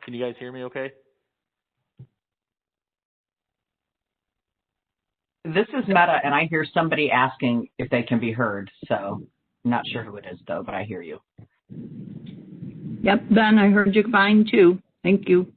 Can you guys hear me okay? This is Meta, and I hear somebody asking if they can be heard. So I'm not sure who it is, though, but I hear you. Yep, Ben, I heard you fine, too. Thank you.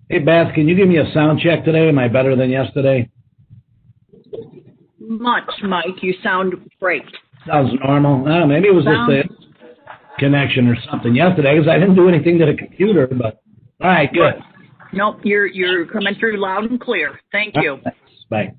Hey, Beth, can you give me a sound check today? Am I better than yesterday? Much, Mike. You sound great. Sounds normal. Maybe it was just a connection or something yesterday because I didn't do anything to the computer, but all right, good. Nope, you're coming through loud and clear. Thank you. Thanks. Bye.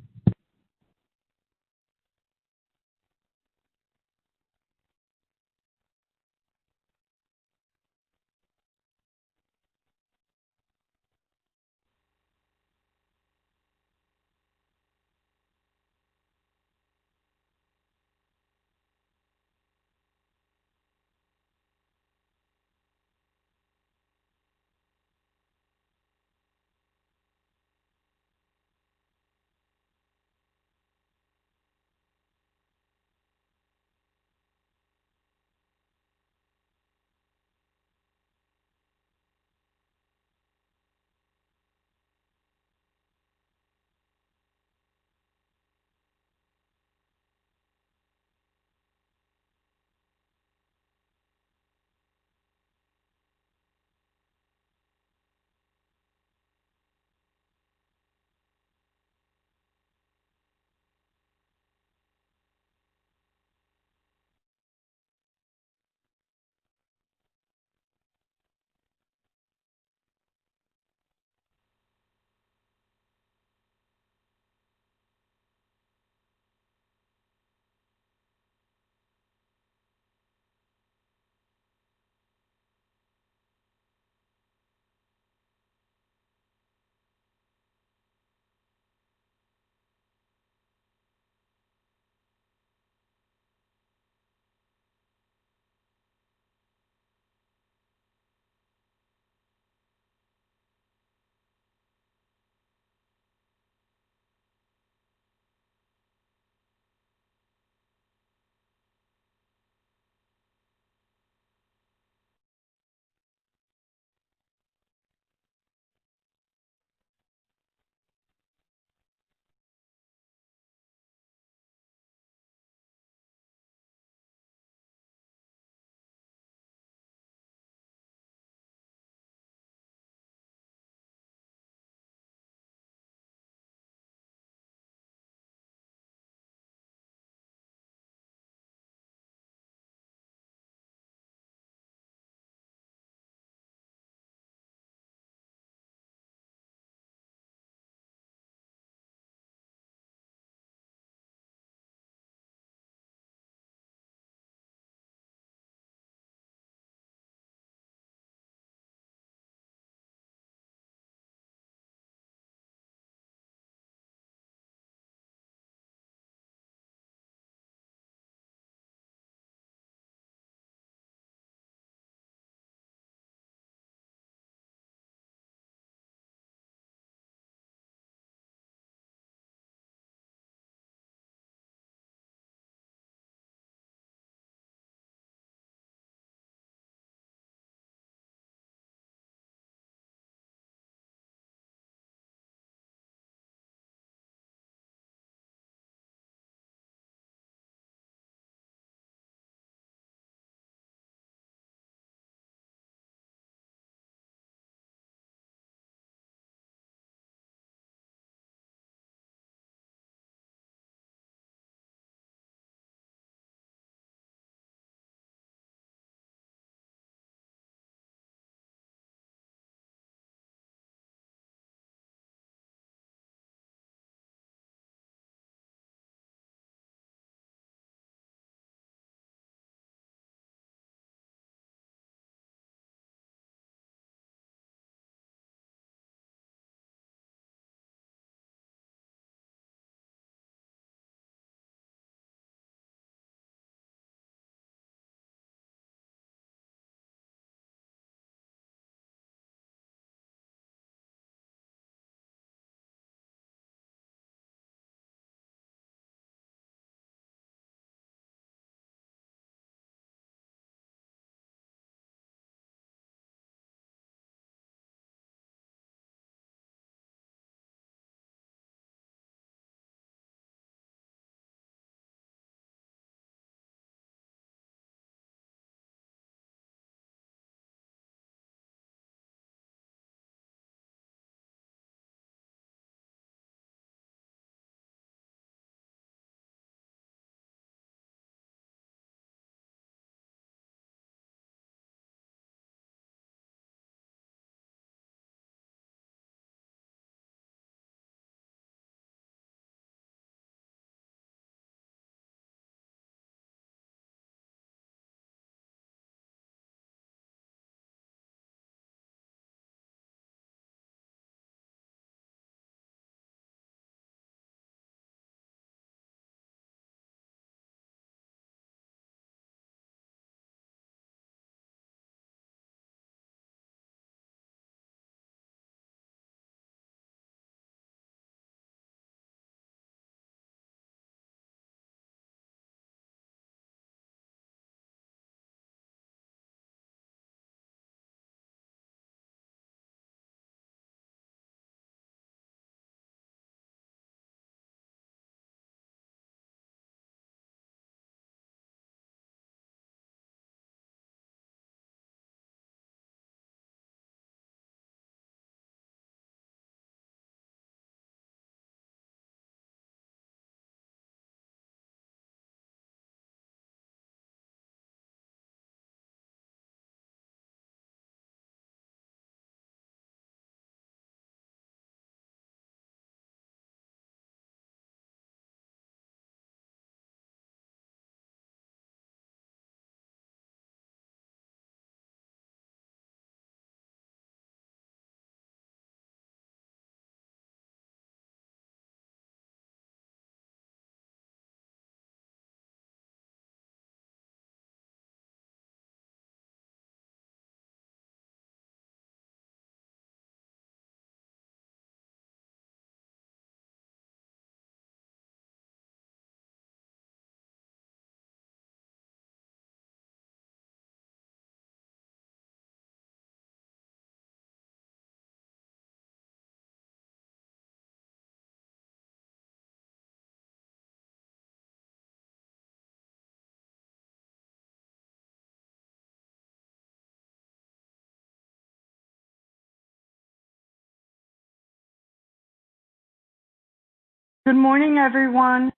Good morning, everyone.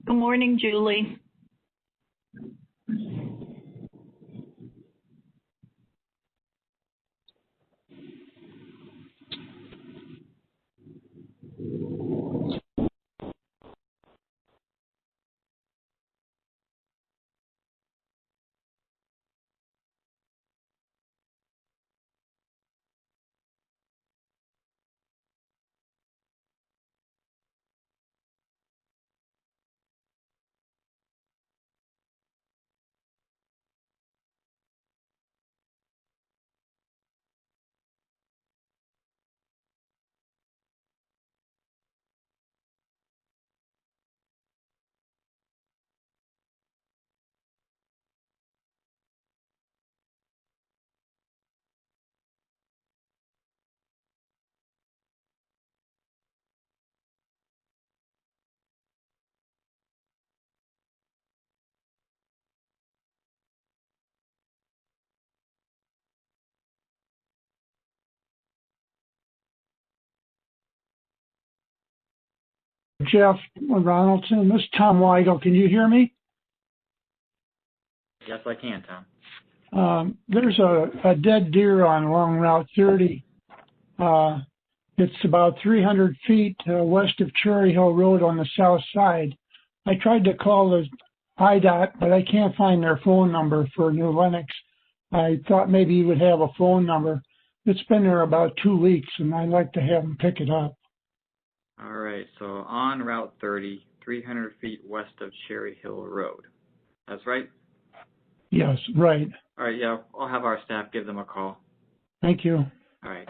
Good morning, Julie. Jeff Ronaldson, this is Tom Weigel. Can you hear me? Yes, I can, Tom. There's a dead deer on Long Route 30. It's about 300 feet west of Cherry Hill Road on the south side. I tried to call the IDOT, but I can't find their phone number for New Lenox. I thought maybe you would have a phone number. It's been there about 2 weeks, and I'd like to have them pick it up. All right, so on Route 30, 300 feet west of Cherry Hill Road. That's right? Yes, right. All right, yeah, I'll have our staff give them a call. Thank you. All right.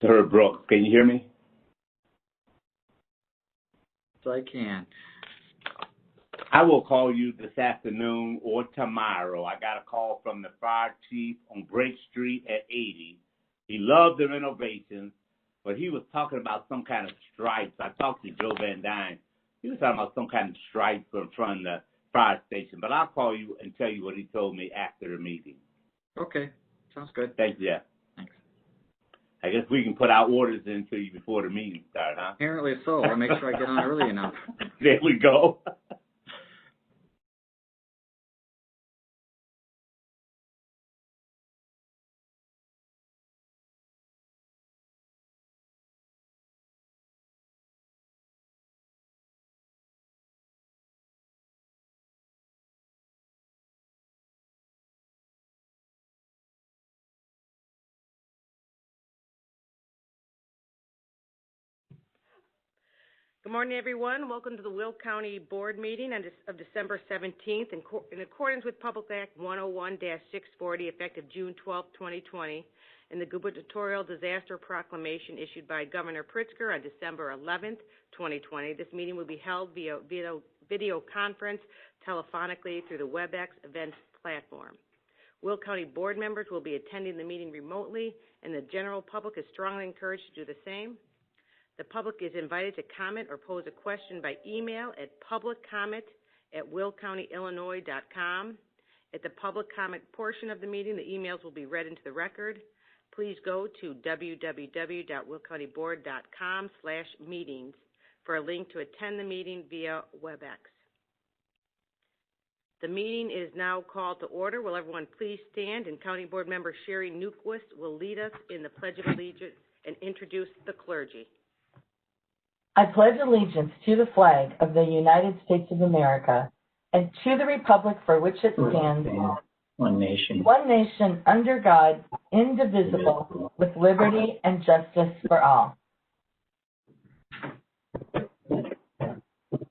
Sir Brooks, can you hear me? So I can. I will call you this afternoon or tomorrow. I got a call from the fire chief on Brake Street at 80. He loved the renovations, but he was talking about some kind of stripes. I talked to Joe Van Dyne. He was talking about some kind of stripes in front of the fire station. But I'll call you and tell you what he told me after the meeting. Okay, sounds good. Thank you. Thanks. I guess we can put our orders in to you before the meeting starts, huh? Apparently so. I'll make sure I get on early enough. There we go. Good morning, everyone. Welcome to the Will County Board meeting of December 17th in accordance with Public Act 101-640, effective June 12, 2020, and the gubernatorial disaster proclamation issued by Governor Pritzker on December 11th, 2020. This meeting will be held via video conference telephonically through the WebEx events platform. Will County Board members will be attending the meeting remotely, and the general public is strongly encouraged to do the same. The public is invited to comment or pose a question by email at publiccomment@willcountyillinois.com. At the public comment portion of the meeting, the emails will be read into the record. Please go to www.willcountyboard.com/meetings for a link to attend the meeting via WebEx. The meeting is now called to order. Will everyone please stand, and County Board Member Sherry Newquist will lead us in the Pledge of Allegiance and introduce the clergy. I pledge allegiance to the flag of the United States of America and to the republic for which it stands, One nation. under God, indivisible, with liberty and justice for all.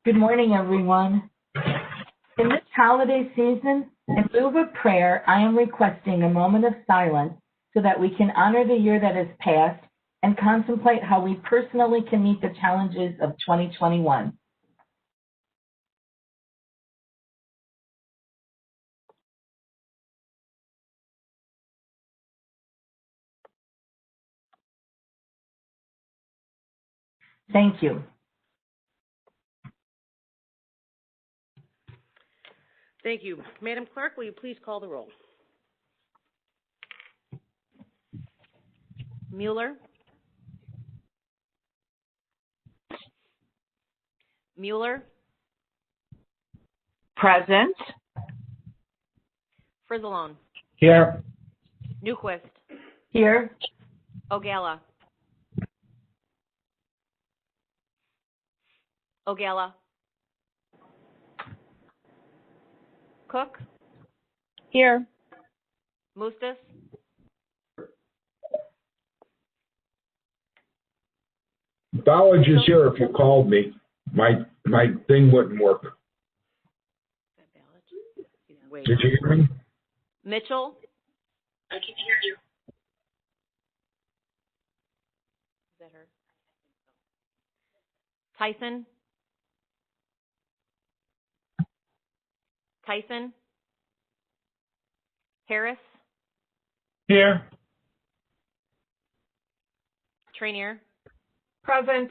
Good morning, everyone. In this holiday season, in lieu of a prayer, I am requesting a moment of silence so that we can honor the year that has passed and contemplate how we personally can meet the challenges of 2021. Thank you. Thank you. Madam Clerk, will you please call the roll? Mueller? Mueller? Present. Frizzalone? Here. Newquist? Here. Ogala? Ogala? Cook? Here. Mustis? College is here if you called me. My thing wouldn't work. Wait. Did you hear me? Mitchell? I can hear you. Is that her? Tyson? Tyson? Harris? Here. Trainier? Present.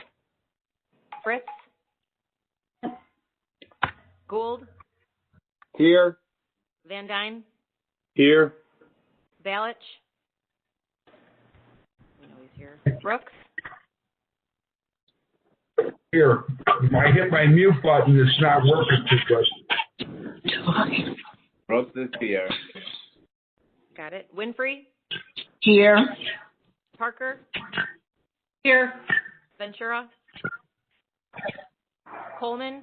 Fritz? Gould? Here. Van Dyne? Here. Balich? We know he's here. Brooks? Here. I hit my mute button. It's not working too good. Brooks is here. Got it. Winfrey? Here. Parker? Here. Ventura? Coleman?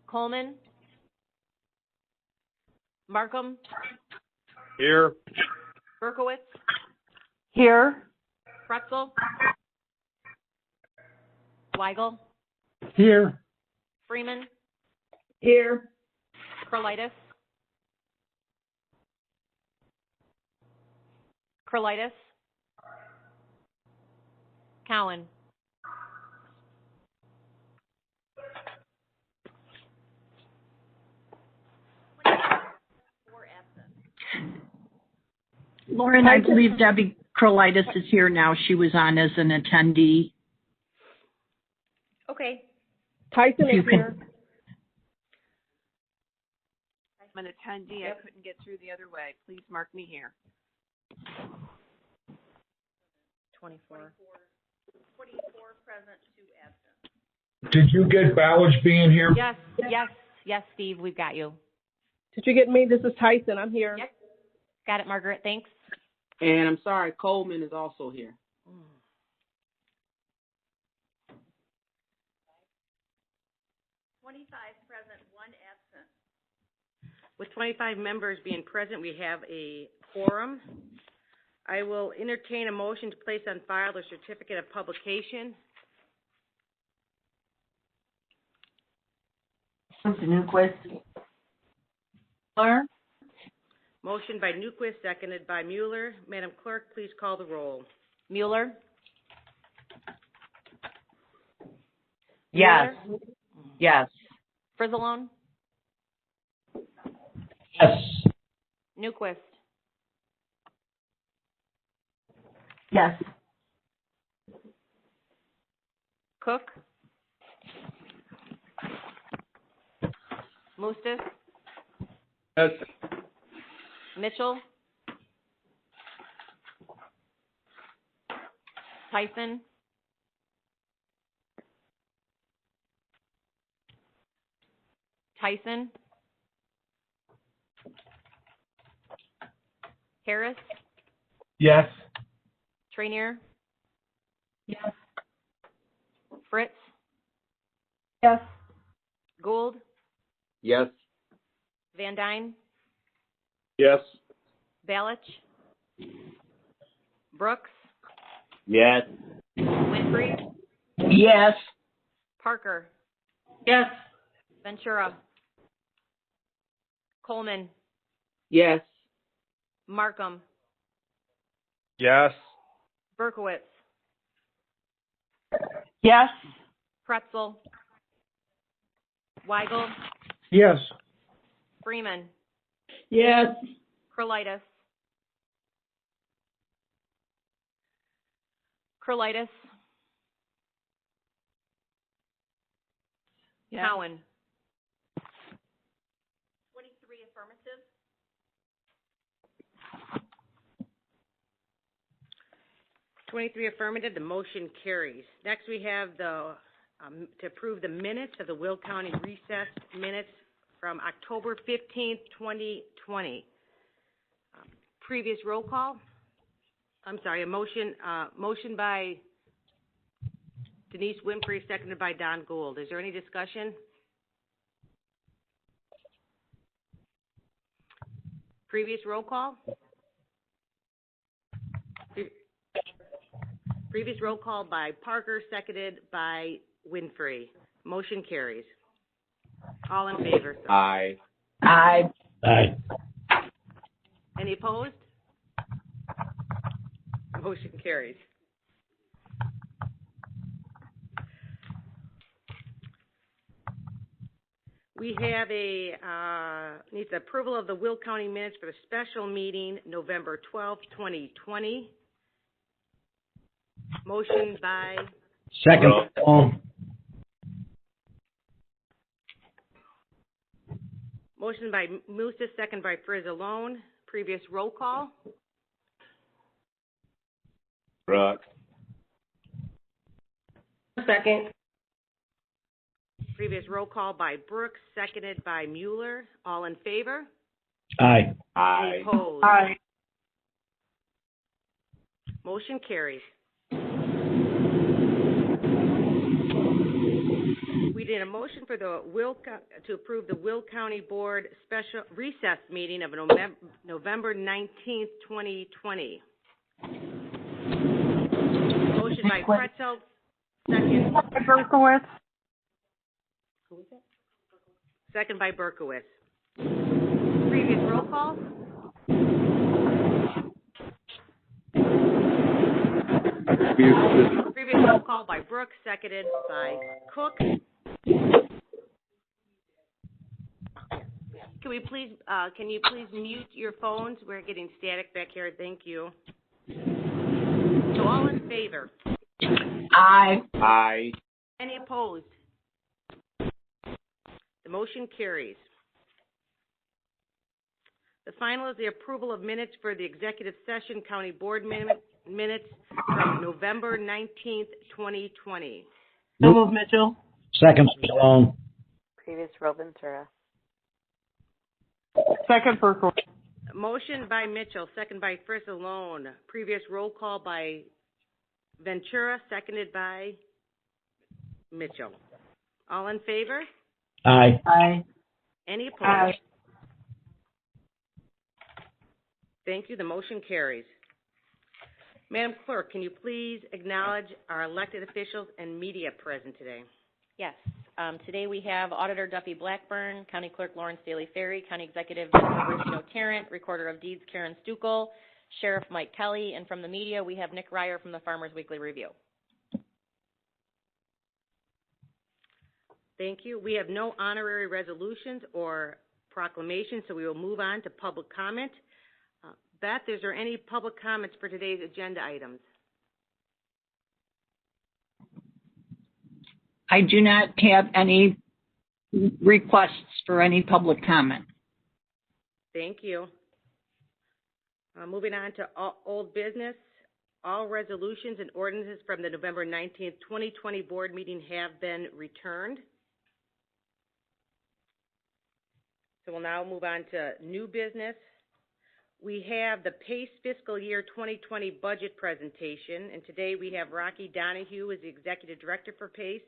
Coleman? Markham? Here. Berkowitz? Here. Pretzel? Weigel? Here. Freeman? Here. Carlitis? Carlitis? Cowan? Lauren, I believe Debbie Crolitis is here now. She was on as an attendee. Okay. Tyson If you is can- here. I'm an attendee. I couldn't get through the other way. Please mark me here. 24. 24 present, 2 absent. Did you get Ballage being here? Yes, Steve, we've got you. Did you get me? This is Tyson. I'm here. Yep. Got it, Margaret. Thanks. And I'm sorry, Coleman is also here. 25 present, 1 absent. With 25 members being present, we have a quorum. I will entertain a motion to place on file the certificate of publication. Newquist. Mueller. Motion by Newquist, seconded by Mueller. Madam Clerk, please call the roll. Mueller? Yes. Mueller? Yes. Frizzalone? Yes. Newquist? Yes. Cook? Mustis? Yes. Mitchell? Tyson? Tyson? Harris? Yes. Trainier? Yes. Fritz? Yes. Gould? Yes. Van Dyne? Yes. Balich? Brooks? Yes. Winfrey? Yes. Parker? Yes. Ventura, Coleman, Yes. Markham, Yes. Berkowitz, Yes. Pretzel, Weigel, Yes. Freeman, Yes. Krolitis, Yes. Cowan. 23 affirmative. 23 affirmative, the motion carries. Next, we have the to approve the minutes of the Will County recess minutes from October 15th, 2020. Previous roll call. I'm sorry, a motion by Denise Winfrey, seconded by Don Gould. Is there any discussion? Previous roll call? Previous roll call by Parker, seconded by Winfrey. Motion carries. All in favor? Aye. Aye. Aye. Any opposed? Motion carries. We have needs approval of the Will County minutes for the special meeting November 12th, 2020. Motion by Second. Motion by Musa, second by Frizzalone. Previous roll call. Brooks. Second. Previous roll call by Brooks, seconded by Mueller. All in favor? Aye. Aye. Any opposed? Aye. Motion carries. We did a motion for the to approve the Will County Board special recess meeting of November 19th, 2020. Motion by Pretzel, second. Berkowitz. Who was it? Second by Berkowitz. Previous roll call? Previous roll call by Brooks, seconded by Cook. Can you please mute your phones? We're getting static back here. Thank you. So all in favor? Aye. Aye. Any opposed? The motion carries. The final is the approval of minutes for the executive session county board minutes from November 19th, 2020. So move, Mitchell. Second. Alone. Previous row, Ventura. Second, Berkowitz. Motion by Mitchell, second by Frizzalone. Previous roll call by Ventura, seconded by Mitchell. All in favor? Aye. Aye. Any opposed? Aye. Thank you. The motion carries. Madam Clerk, can you please acknowledge our elected officials and media present today? Yes. Today we have Auditor Duffy Blackburn, County Clerk Lawrence Daly Ferry, County Executive Regino Tarrant, Recorder of Deeds Karen Stuckel, Sheriff Mike Kelly, and from the media we have Nick Ryer from the Farmers Weekly Review. Thank you. We have no honorary resolutions or proclamations, so we will move on to public comment. Beth, is there any public comments for today's agenda items? I do not have any requests for any public comment. Thank you. Moving on to old business. All resolutions and ordinances from the November 19th, 2020 board meeting have been returned. So we'll now move on to new business. We have the PACE fiscal year 2020 budget presentation, and today we have Rocky Donahue as the Executive Director for PACE,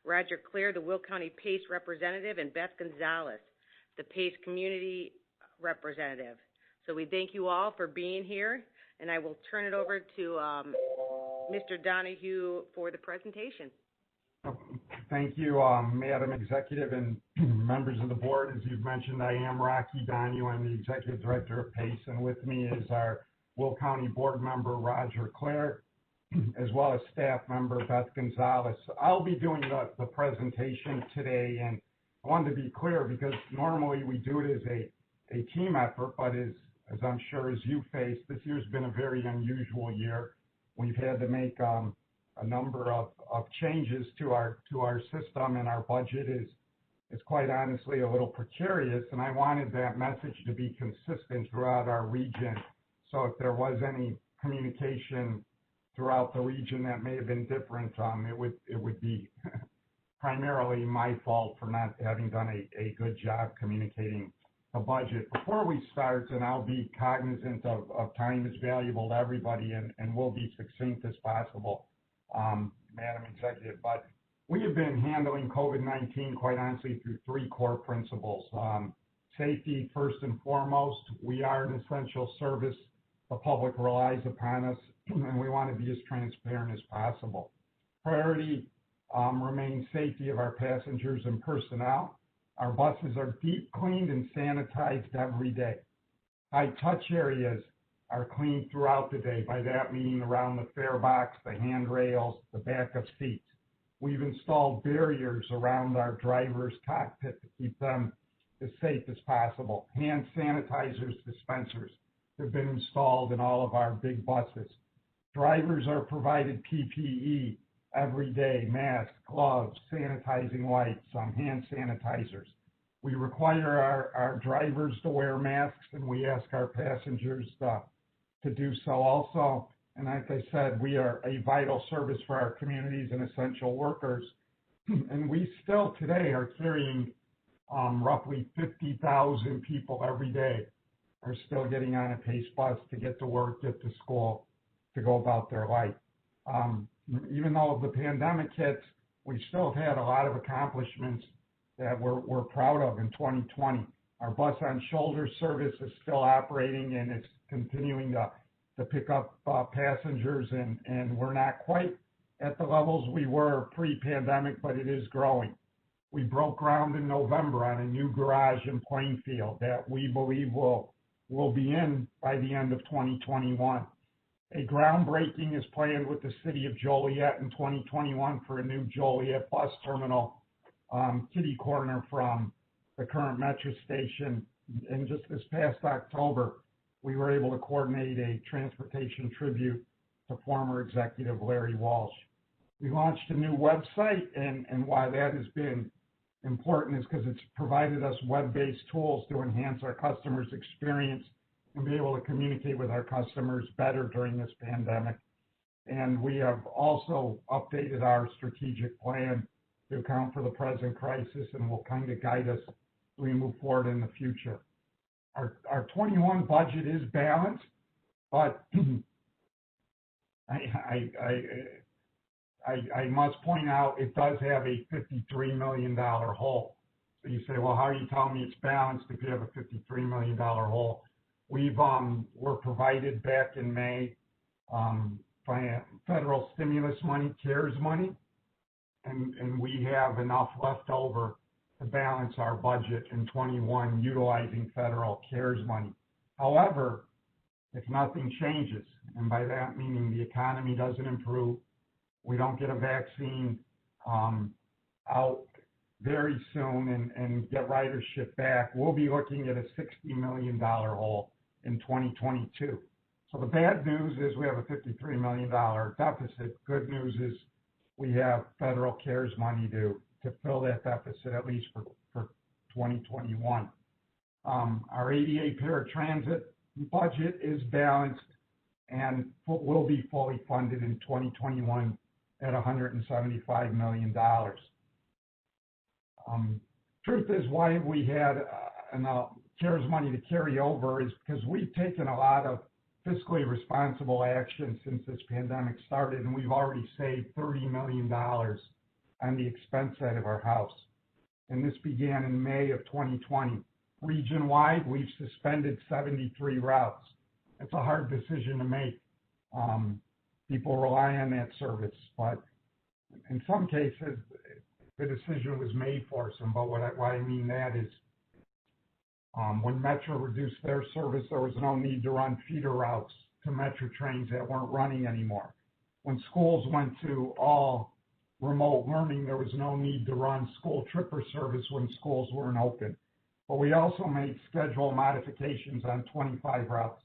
Roger Clare, the Will County PACE representative, and Beth Gonzalez, the PACE community representative. So we thank you all for being here, and I will turn it over to Mr. Donahue for the presentation. Thank you, Madam Executive and members of the board. As you've mentioned, I am Rocky Donahue. I'm the Executive Director of PACE, and with me is our Will County Board Member, Roger Clare, as well as staff member, Beth Gonzalez. I'll be doing the presentation today, and I wanted to be clear because normally we do it as a team effort, but as I'm sure as you face, this year's been a very unusual year. We've had to make a number of changes to our system, and our budget is quite honestly a little precarious, and I wanted that message to be consistent throughout our region. So if there was any communication throughout the region that may have been different, it would be primarily my fault for not having done a good job communicating the budget. Before we start, and I'll be cognizant of time is valuable to everybody, and we'll be succinct as possible, Madam Executive, but we have been handling COVID-19, quite honestly, through three core principles. Safety, first and foremost. We are an essential service. The public relies upon us, and we want to be as transparent as possible. Priority remains safety of our passengers and personnel. Our buses are deep cleaned and sanitized every day. High-touch areas are cleaned throughout the day. By that meaning around the fare box, the handrails, the back of seats. We've installed barriers around our driver's cockpit to keep them as safe as possible. Hand sanitizers dispensers have been installed in all of our big buses. Drivers are provided PPE every day: masks, gloves, sanitizing wipes, hand sanitizers. We require our drivers to wear masks, and we ask our passengers to do so also. And like I said, we are a vital service for our communities and essential workers. And we still today are carrying roughly 50,000 people every day are still getting on a PACE bus to get to work, get to school, to go about their life. Even though the pandemic hits, we still have had a lot of accomplishments that we're proud of in 2020. Our bus on shoulder service is still operating, and it's continuing to pick up passengers, and we're not quite at the levels we were pre-pandemic, but it is growing. We broke ground in November on a new garage in Plainfield that we believe will be in by the end of 2021. A groundbreaking is planned with the city of Joliet in 2021 for a new Joliet bus terminal, kitty corner from the current metro station. And just this past October, we were able to coordinate a transportation tribute to former executive Larry Walsh. We launched a new website, and why that has been important is because it's provided us web-based tools to enhance our customers' experience and be able to communicate with our customers better during this pandemic. And we have also updated our strategic plan to account for the present crisis and will kind of guide us as we move forward in the future. Our 21 budget is balanced, but I must point out it does have a $53 million hole. So you say, well, how are you telling me it's balanced if you have a $53 million hole? We're provided back in May federal stimulus money, CARES money, and we have enough left over to balance our budget in 21 utilizing federal CARES money. However, if nothing changes, and by that meaning the economy doesn't improve, we don't get a vaccine out very soon and get ridership back, we'll be looking at a $60 million hole in 2022. So the bad news is we have a $53 million deficit. Good news is we have federal CARES money to fill that deficit, at least for 2021. Our ADA paratransit budget is balanced and will be fully funded in 2021 at $175 million. Truth is, why we had CARES money to carry over is because we've taken a lot of fiscally responsible action since this pandemic started, and we've already saved $30 million on the expense side of our house. And this began in May of 2020. Region-wide, we've suspended 73 routes. It's a hard decision to make. People rely on that service, but in some cases, the decision was made for some. But why I mean that is when Metro reduced their service, there was no need to run feeder routes to Metro trains that weren't running anymore. When schools went to all remote learning, there was no need to run school tripper service when schools weren't open. But we also made schedule modifications on 25 routes.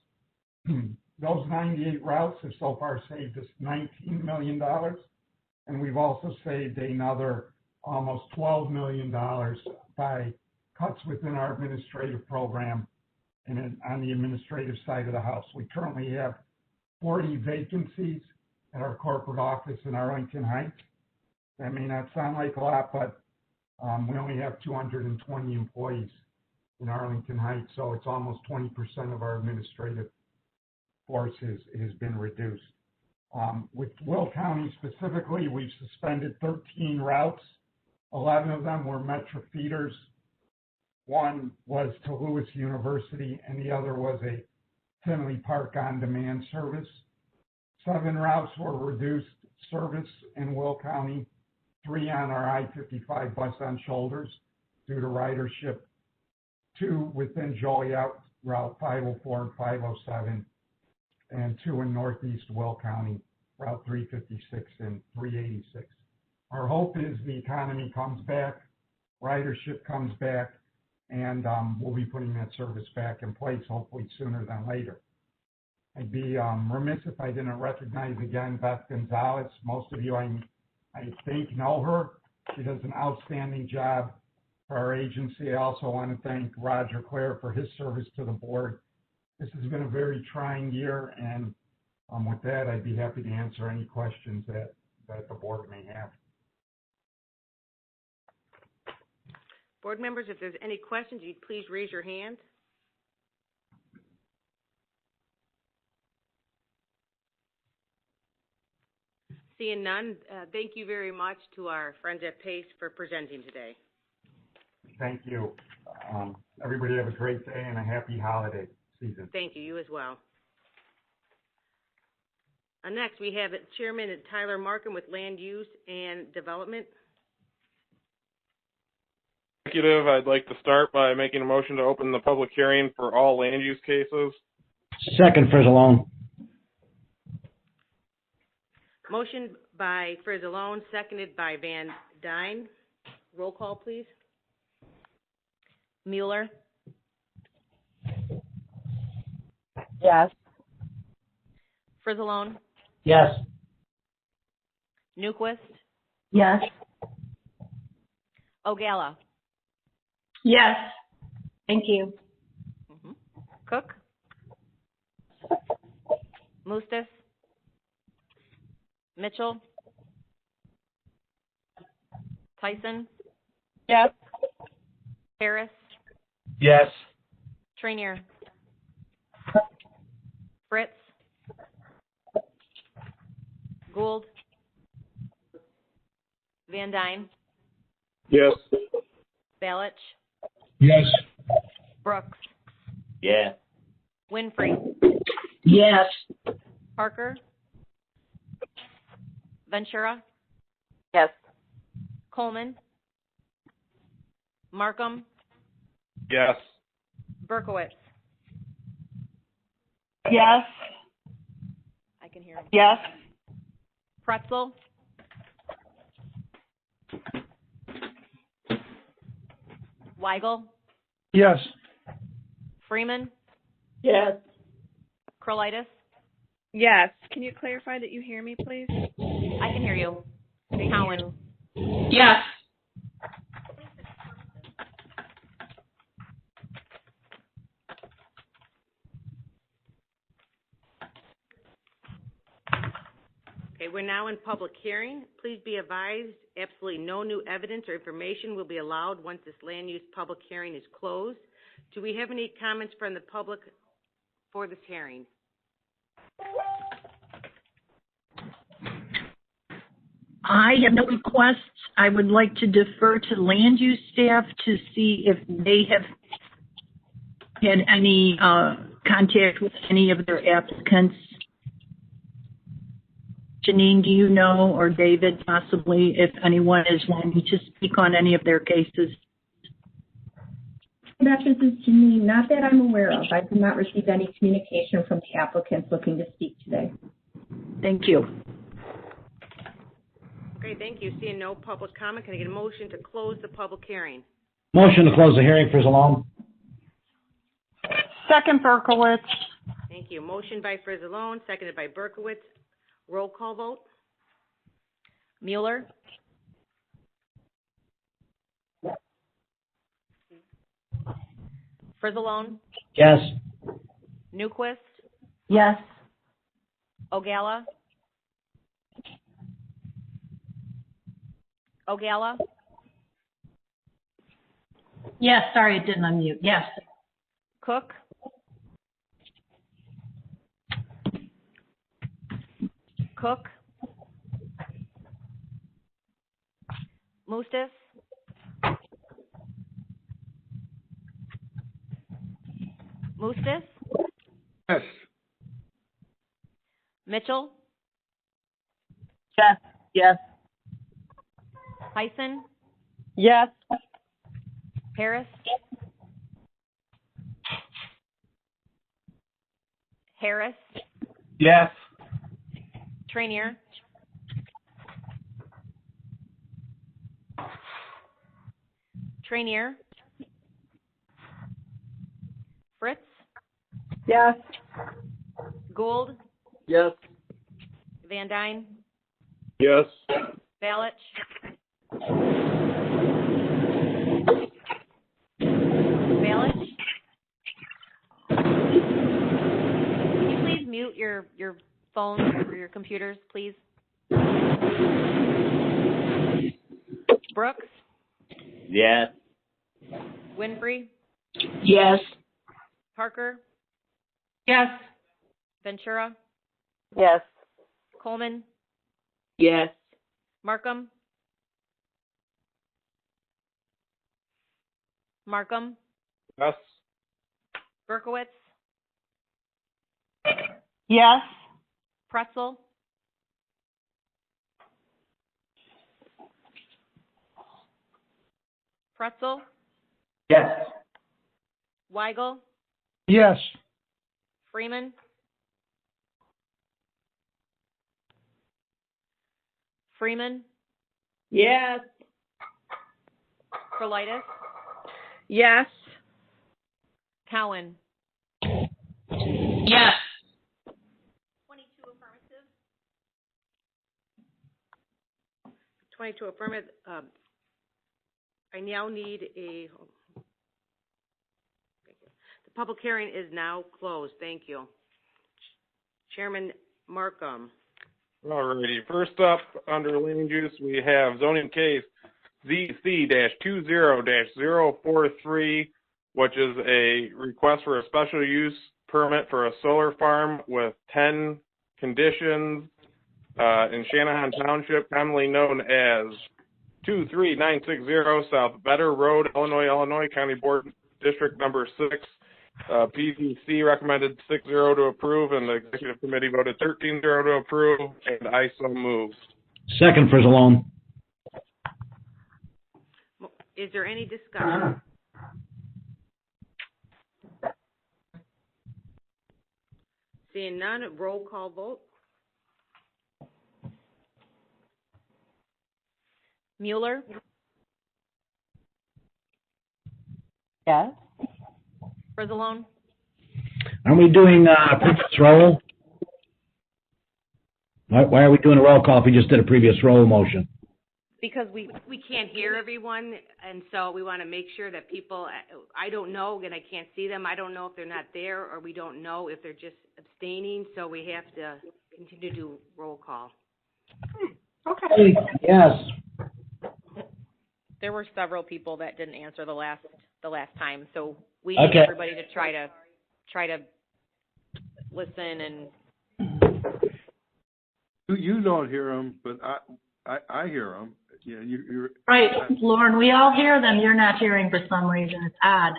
Those 98 routes have so far saved us $19 million, and we've also saved another almost $12 million by cuts within our administrative program and on the administrative side of the house. We currently have 40 vacancies at our corporate office in Arlington Heights. That may not sound like a lot, but we only have 220 employees in Arlington Heights, so it's almost 20% of our administrative force has been reduced. With Will County specifically, we've suspended 13 routes. 11 of them were Metro feeders. One was to Lewis University, and the other was a Tinley Park on-demand service. 7 routes were reduced service in Will County, 3 on our I-55 bus on shoulders due to ridership, 2 within Joliet, Route 504 and 507, and 2 in Northeast Will County, Route 356 and 386. Our hope is the economy comes back, ridership comes back, and we'll be putting that service back in place hopefully sooner than later. I'd be remiss if I didn't recognize again Beth Gonzalez. Most of you, I think, know her. She does an outstanding job for our agency. I also want to thank Roger Clare for his service to the board. This has been a very trying year, and with that, I'd be happy to answer any questions that the board may have. Board members, if there's any questions, you'd please raise your hand. Seeing none, thank you very much to our friends at PACE for presenting today. Thank you. Everybody have a great day and a happy holiday season. Thank you. You as well. Next, we have Chairman Tyler Markham with Land Use and Development. Executive, I'd like to start by making a motion to open the public hearing for all land use cases. Second, Frizzalone. Motion by Frizzalone, seconded by Van Dyne. Roll call, please. Mueller, Yes. Frizzalone, Yes. Newquist, Yes. Ogala, Yes. Thank you. Cook, Mustis, Mitchell, Tyson, Yes. Harris, Yes. Trainier, Fritz, Gould, Van Dyne, Yes. Balich, Yes. Brooks, Yes. Winfrey, Yes. Parker, Ventura, Yes. Coleman, Markham, Yes. Berkowitz. Yes. I can hear him. Yes. Pretzel, Weigel, Yes. Freeman, Yes. Krolitis. Yes. Can you clarify that you hear me, please? I can hear you. Cowan. Yes. Okay, we're now in public hearing. Please be advised, absolutely no new evidence or information will be allowed once this land use public hearing is closed. Do we have any comments from the public for this hearing? I have no requests. I would like to defer to land use staff to see if they have had any contact with any of their applicants Janine, do you know, or David possibly, if anyone is wanting to speak on any of their cases? Beth, this is Janine. Not that I'm aware of. I have not received any communication from the applicants looking to speak today. Thank you. Okay, thank you. Seeing no public comment, can I get a motion to close the public hearing? Motion to close the hearing for Zalone. Second, Berkowitz. Thank you. Motion by Frizzalone, seconded by Berkowitz. Roll call vote. Mueller, Frizzalone, Yes. Newquist, Yes. Ogalla, Yes, sorry, it didn't unmute. Yes. Cook, Mustis, Yes. Mitchell, Yes. Yes. Heisen, Yes. Harris, Yes. Trainier, Fritz, Yes. Gould, Yes. Van Dyne, Yes. Balich, can you please mute your phones or your computers, please? Brooks, Yes. Winfrey, Yes. Parker, Yes. Ventura, Yes. Coleman, Yes. Markham, Yes. Berkowitz, Yes. Pretzel, Yes. Weigel, Yes. Freeman, Yes. Prolitis, Yes. Cowan. Yes. 22 affirmative. 22 affirmative. I now need a. The public hearing is now closed. Thank you. Chairman Markham. Alrighty. First up, under land use, we have zoning case ZC-20-043, which is a request for a special use permit for a solar farm with 10 conditions in Shanahan Township, commonly known as 23960 South Better Road, Illinois, County Board District Number 6. PVC recommended 6-0 to approve, and the Executive Committee voted 13-0 to approve, and I so move. Second for Zalone. Is there any discussion? Seeing none, roll call vote. Mueller, Yes. Frizzalone, Aren't we doing previous roll? Why are we doing a roll call if we just did a previous roll motion? Because we can't hear everyone, and so we want to make sure that people, I don't know, and I can't see them. I don't know if they're not there, or we don't know if they're just abstaining, so we have to continue to do roll call. Okay. Yes. there were several people that didn't answer the last time, so we need everybody to try to listen and. You don't hear them, but I hear them. Yeah, you're right, Lauren. We all hear them. You're not hearing for some reason. It's odd.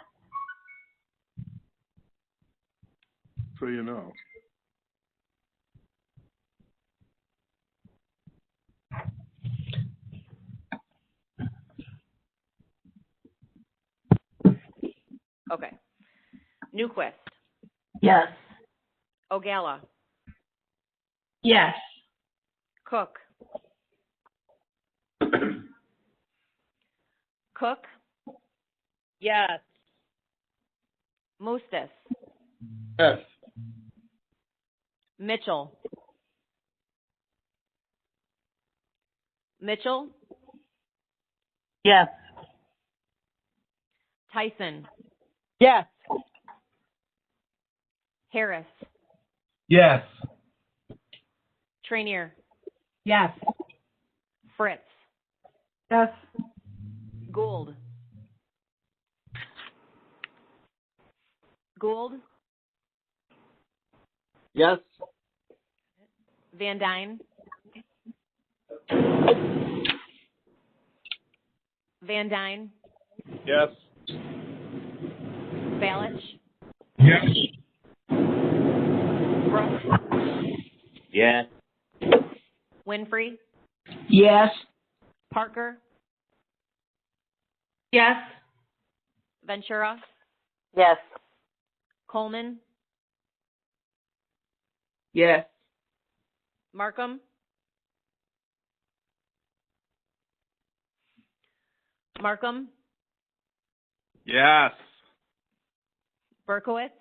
So you know. Okay. Newquist, Yes. Ogala, Yes. Cook, Cook, Yes. Mustis, Yes. Mitchell, Mitchell, Yes. Tyson, Yes. Harris, Yes. Trainier, Yes. Fritz, Yes. Gould, Gould, Yes. Van Dyne, Van Dyne, Yes. Balich, Yes. Brooks, Yes. Winfrey, Yes. Parker, Yes. Ventura, Yes. Coleman, Yes. Markham, Markham, Yes. Berkowitz,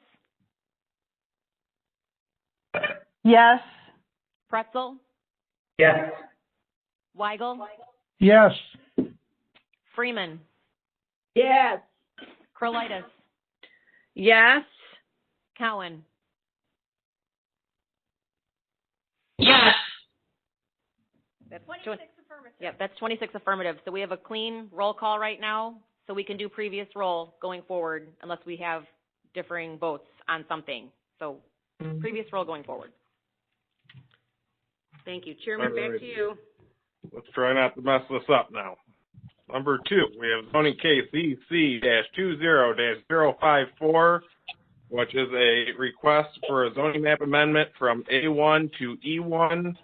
Yes. Pretzel, Yes. Weigel, Yes. Freeman, Yes. Krolitis, Yes. Cowan. Yes. That's 26 affirmative. Yep, that's 26 affirmative. So we have a clean roll call right now, so we can do previous roll going forward unless we have differing votes on something. So previous roll going forward. Thank you. Chairman, back Alright. to you. Let's try not to mess this up now. Number 2, we have zoning case EC-20-054, which is a request for a zoning map amendment from A1 to E1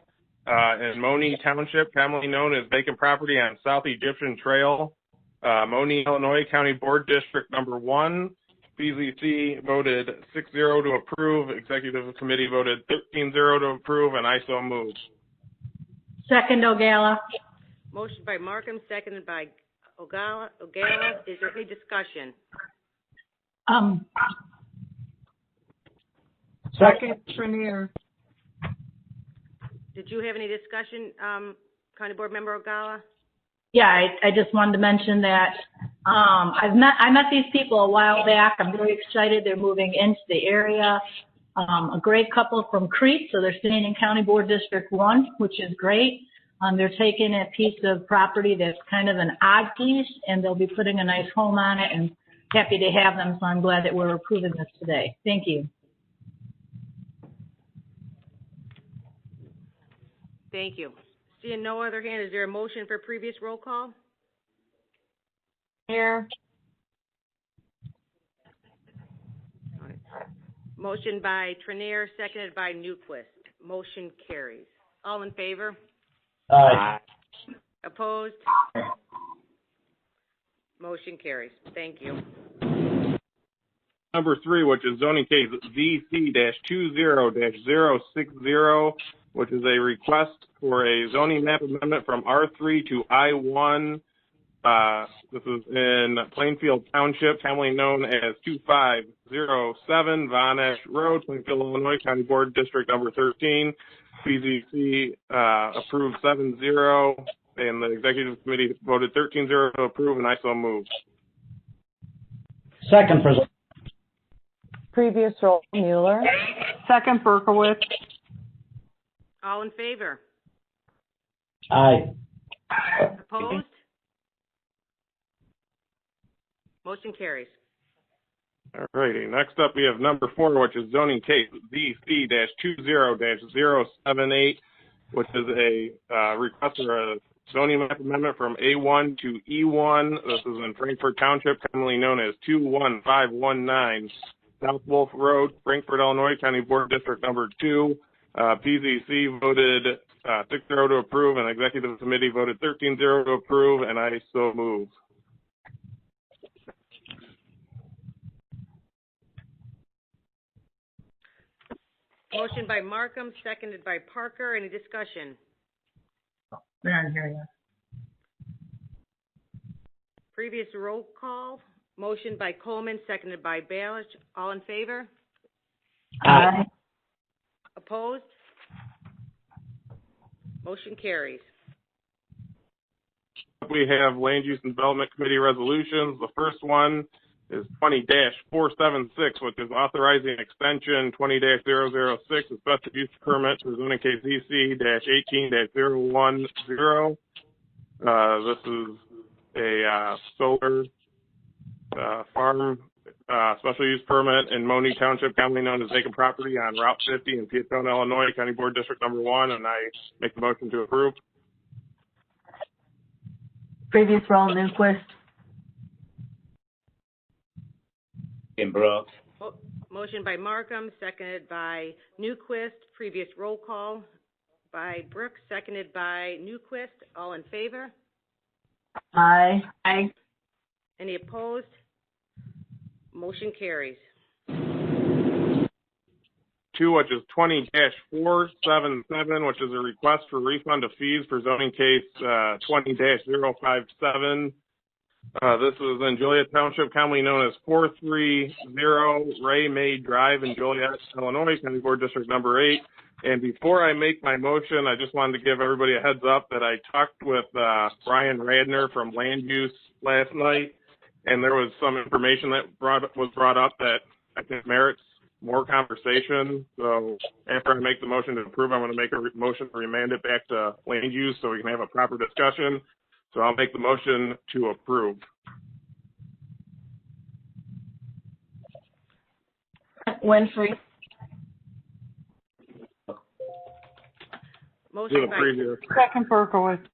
in Monee Township, commonly known as vacant property on South Egyptian Trail, Monee, Illinois, County Board District Number 1. PZC voted 6-0 to approve. Executive Committee voted 13-0 to approve, and I so move. Second, Ogala. Motion by Markham, seconded by Ogala. Is there any discussion? Second, Trenier. Did you have any discussion, County Board Member Ogala? Yeah, I just wanted to mention that I met these people a while back. I'm very excited. They're moving into the area. A great couple from Crete, so they're staying in County Board District 1, which is great. They're taking a piece of property that's kind of an odd piece, and they'll be putting a nice home on it, and happy to have them, so I'm glad that we're approving this today. Thank you. Thank you. Seeing no other hand, is there a motion for previous roll call? Here. Motion by Trenier, seconded by Newquist. Motion carries. All in favor? Aye. Opposed? Motion carries. Thank you. Number 3, which is zoning case ZC-20-060, which is a request for a zoning map amendment from R3 to I1. This is in Plainfield Township, commonly known as 2507 Von Esch Road, Plainfield, Illinois, County Board District Number 13. PZC approved 7-0, and the Executive Committee voted 13-0 to approve, and I so move. Second for Previous roll, Mueller. Second, Berkowitz. All in favor? Aye. Opposed? Motion carries. All righty. Next up, we have number 4, which is zoning case ZC-20-078, which is a request for a zoning map amendment from A1 to E1. This is in Frankfort Township, commonly known as 21519 South Wolf Road, Frankfort, Illinois, County Board District Number 2. PZC voted 6-0 to approve, and the Executive Committee voted 13-0 to approve, and I so move. Motion by Markham, seconded by Parker. Any discussion? We're on here, yeah. Previous roll call. Motion by Coleman, seconded by Balish. All in favor? Aye. Opposed? Motion carries. We have Land Use and Development Committee resolutions. The first one is 20-476, which is authorizing extension 20-006, a special use permit for zoning case ZC-18-010. This is a solar farm special use permit in Monee Township, commonly known as vacant property on Route 50 in Peatone, Illinois, County Board District Number 1, and I make the motion to approve. Previous roll, Newquist. And Brooks. Motion by Markham, seconded by Newquist. Previous roll call by Brooks, seconded by Newquist. All in favor? Aye. Aye. Any opposed? Motion carries. 2, which is 20-477, which is a request for refund of fees for zoning case 20-057. This is in Joliet Township, commonly known as 430 Ray May Drive in Joliet, Illinois, County Board District Number 8. And before I make my motion, I just wanted to give everybody a heads up that I talked with Brian Radner from Land Use last night, and there was some information that was brought up that I think merits more conversation. So after I make the motion to approve, I'm going to make a motion to remand it back to Land Use so we can have a proper discussion. So I'll make the motion to approve. Winfrey. Motion by Second, Berkowitz.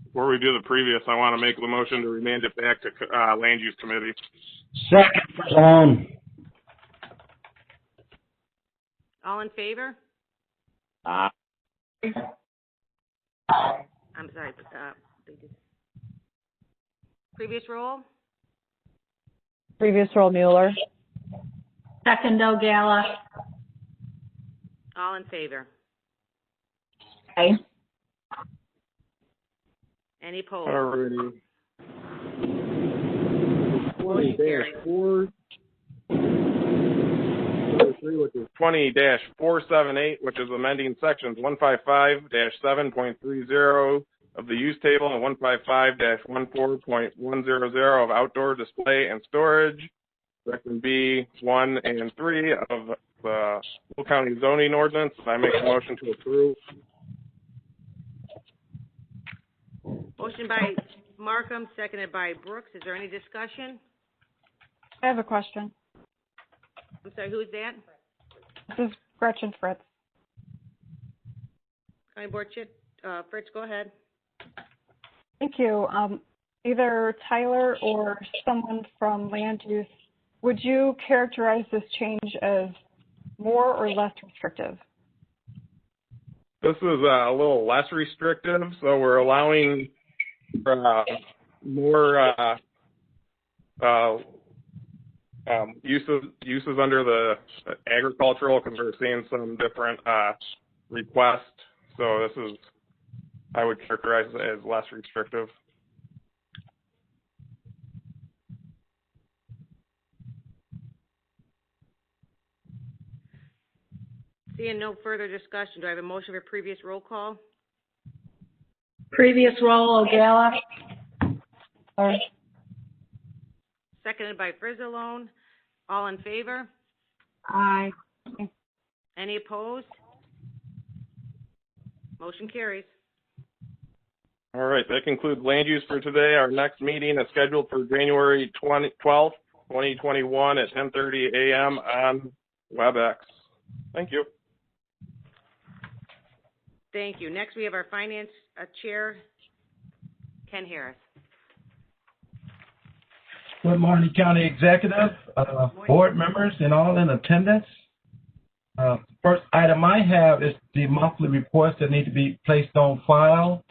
Before we do the previous, I want to make the motion to remand it back to Land Use Committee. Second, Frisellone. all in favor? Aye. I'm sorry, previous roll? Previous roll, Mueller. Second, O'Gala. All in favor? Aye. Any opposed? Alrighty. Motion carries. which is 20-478, which is amending sections 155-7.30 of the use table and 155-14.100 of outdoor display and storage. Section B, 1 and 3 of the Will County zoning ordinance. I make a motion to approve. Motion by Markham, seconded by Brooks. Is there any discussion? I have a question. I'm sorry, who's that? This is Gretchen Fritz. County Board Fritz, go ahead. Thank you. Either Tyler or someone from Land Use, would you characterize this change as more or less restrictive? This is a little less restrictive, so we're allowing more uses under the agricultural, because we're seeing some different requests. So this is, I would characterize it as less restrictive. Seeing no further discussion, do I have a motion for previous roll call? Previous roll, O'Gala. Seconded by Frizzalone. All in favor? Aye. Any opposed? Motion carries. All right, that concludes land use for today. Our next meeting is scheduled for January 12th, 2021 at 10:30 a.m. on WebEx. Thank you. Thank you. Next, we have our Finance Chair, Ken Harris. Good morning, County Executive, board members, and all in attendance. First item I have is the monthly reports that need to be placed on file.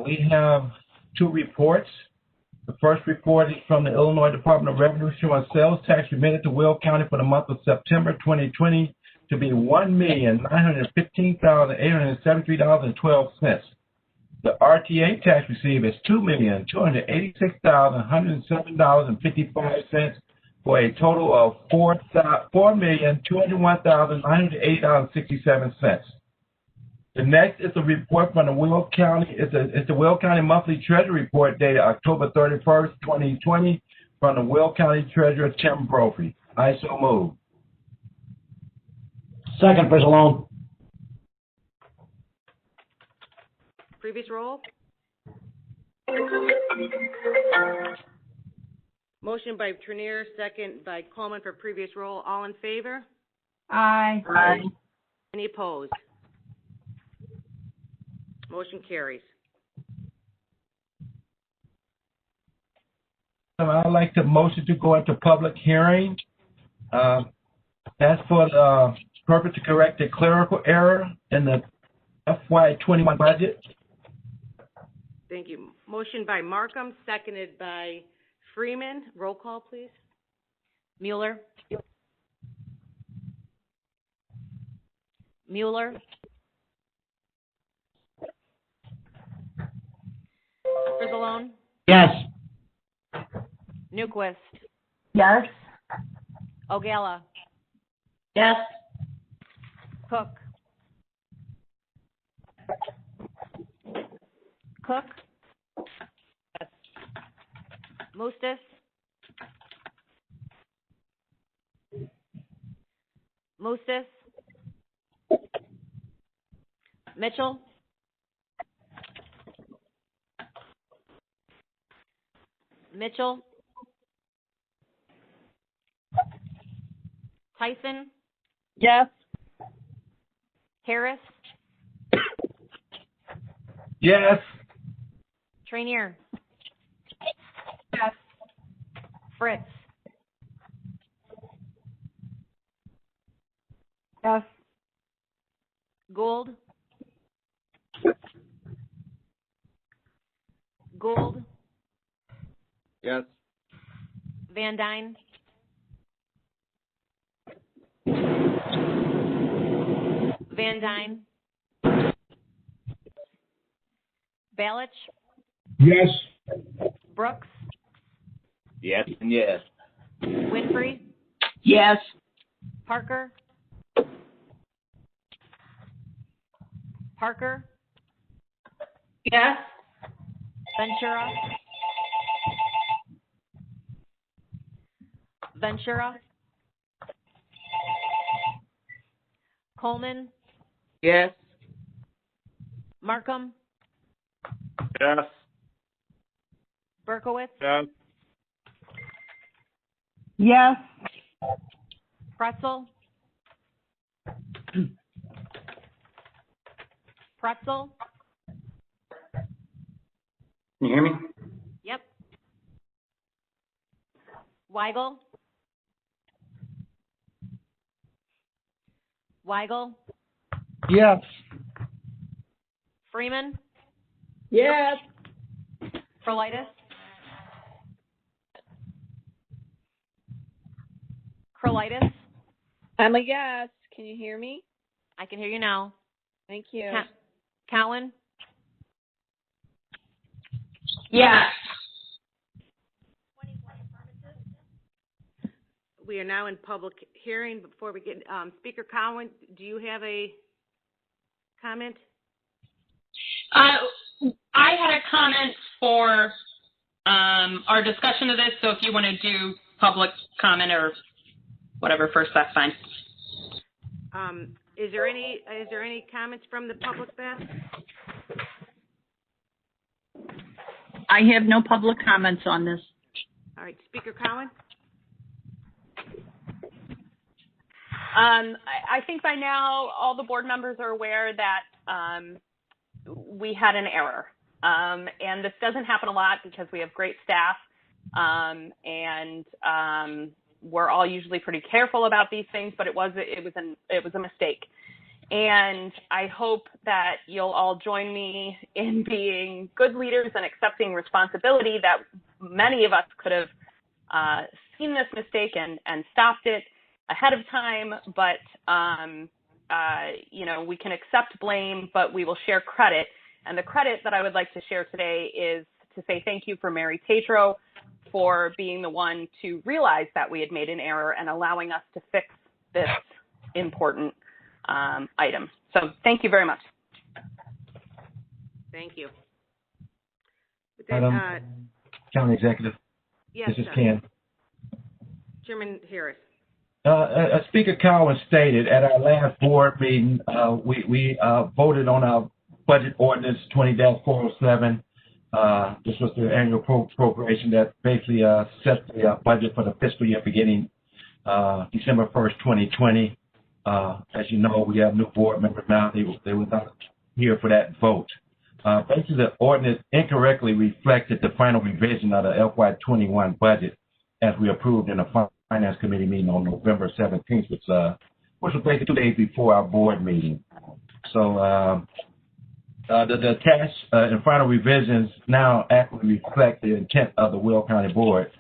We have two reports. The first report is from the Illinois Department of Revenue showing sales tax remitted to Will County for the month of September 2020 to be $1,915,873.12. The RTA tax received is $2,286,107.55 for a total of $4,201,980.67. The next is a report from the Will County. It's the Will County Monthly Treasury Report dated October 31st, 2020, from the Will County Treasurer Tim Brophy. I so move. Second, Frizzalone. Previous roll. Motion by Trenier, second by Coleman for previous roll. All in favor? Aye. Aye. Any opposed? Motion carries. I'd like to motion to go into public hearing. That's for the purpose to correct a clerical error in the FY21 budget. Thank you. Motion by Markham, seconded by Freeman. Roll call, please. Mueller. Mueller. Frizzalone. Yes. Newquist. Yes. Ogala. Yes. Cook. Cook. Yes. Mustis. Mustis. Mitchell. Mitchell. Tyson. Yes. Harris. Yes. Trenier. Yes. Fritz. Yes. Gould. Gould. Yes. Van Dyne. Van Dyne. Balich. Yes. Brooks. Yes and yes. Winfrey. Yes. Parker. Parker. Yes. Ventura. Ventura. Coleman. Yes. Markham. Yes. Berkowitz. Yes. Yes. Pretzel. Pretzel. Can you hear me? Yep. Weigel. Weigel. Yes. Freeman. Yes. Krolitis. Krolitis. I'm a yes. Can you hear me? I can hear you now. Thank you. Cowan. Yes. We are now in public hearing. Before we get, Speaker Cowan, do you have a comment? I had a comment for our discussion of this, so if you want to do public comment or whatever first, that's fine. Is there any comments from the public, Beth? I have no public comments on this. All right, Speaker Cowan? I think by now all the board members are aware that we had an error. And this doesn't happen a lot because we have great staff, and we're all usually pretty careful about these things, but it was a mistake. And I hope that you'll all join me in being good leaders and accepting responsibility that many of us could have seen this mistake and stopped it ahead of time, but we can accept blame, but we will share credit. And the credit that I would like to share today is to say thank you for Mary Tatro for being the one to realize that we had made an error and allowing us to fix this important item. So thank you very much. Thank you. Madam County Executive, yes, this is Ken. Chairman Harris. Speaker Cowan stated at our last board meeting, we voted on our budget ordinance 20-407. This was the annual appropriation that basically set the budget for the fiscal year beginning December 1st, 2020. As you know, we have new board members now. They were not here for that vote. Basically, the ordinance incorrectly reflected the final revision of the FY21 budget as we approved in a Finance Committee meeting on November 17th, which was basically 2 days before our board meeting. So the attached and final revisions now accurately reflect the intent of the Will County Board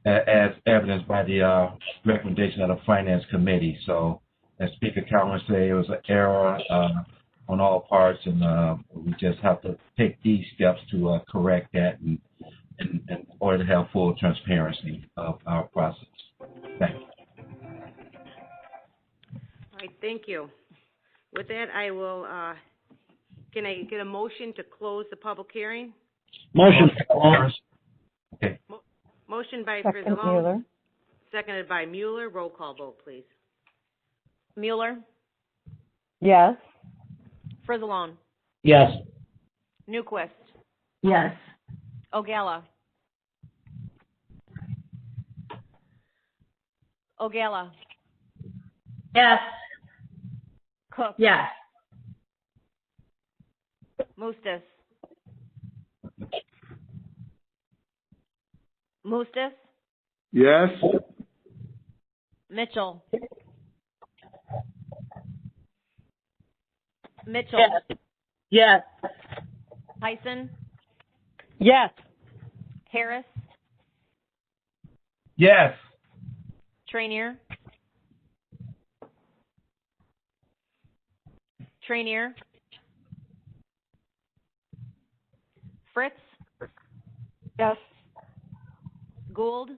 as evidenced by the recommendation of the Finance Committee. So as Speaker Cowan said, it was an error on all parts, and we just have to take these steps to correct that in order to have full transparency of our process. Thank you. All right, thank you. With that, I will, can I get a motion to close the public hearing? Motion. Okay. Motion by Second, Frizzalone. Mueller. Seconded by Mueller. Roll call vote, please. Mueller, Yes. Frizzalone, Yes. Newquist, Yes. Ogala. Ogala, Yes. Cook, Yes. Mustis. Mustis, Yes. Mitchell. Mitchell. Yes. Tyson, Yes. Harris, Yes. Trainier. Trainier. Fritz, Yes. Gould,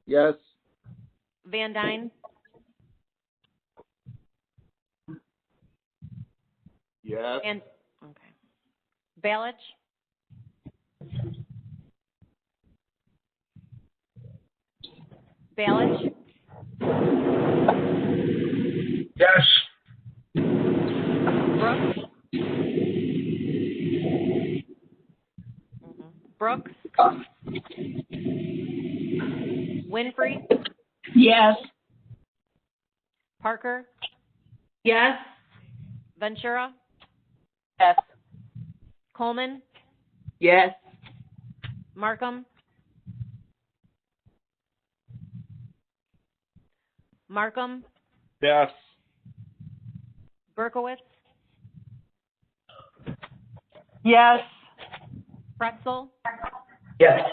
Yes. Van Dyne, Yes. and okay. Balich, Balich, Yes. Brooks, Brooks, Winfrey, Yes. Parker, Yes. Ventura, Yes. Coleman, Yes. Markham, Markham, Yes. Berkowitz, Yes. Pretzel, Yes.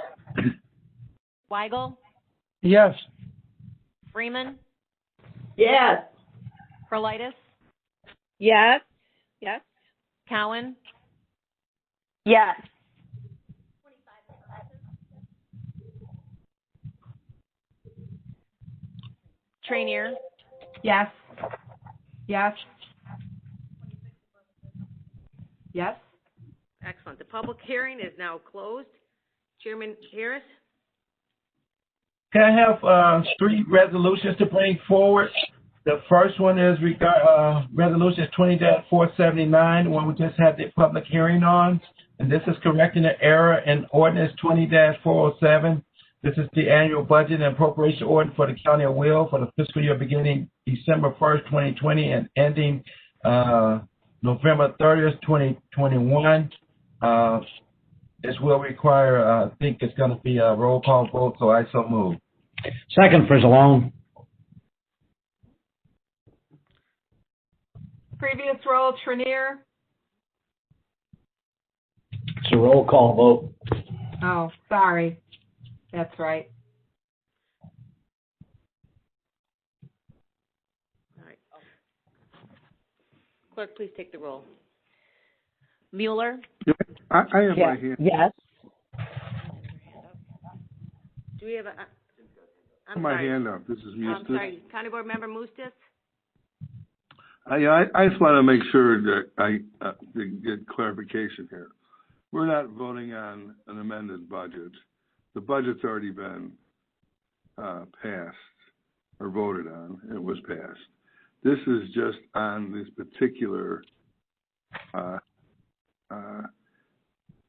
Weigel, Yes. Freeman, Yes. Carlitis, Yes. Yes. Cowan, Yes. Trainier, Yes. Yes. Yes. Excellent. The public hearing is now closed. Chairman Harris? Can I have 3 resolutions to bring forward? The first one is resolution 20-479, the one we just had the public hearing on, and this is correcting an error in ordinance 20-407. This is the annual budget and appropriation order for the County of Will for the fiscal year beginning December 1st, 2020 and ending November 30th, 2021. This will require, I think it's going to be a roll call vote, so I so move. Second, Frizzalone. Previous roll, Trenier. It's a roll call vote. Oh, sorry. That's right. All right. Clerk, please take the roll. Mueller? I have my hand. Yes. Do we have a? I'm My sorry. hand up. This is Mustis. I'm sorry. County Board Member Mustis? I just want to make sure that I get clarification here. We're not voting on an amended budget. The budget's already been passed or voted on. It was passed. This is just on this particular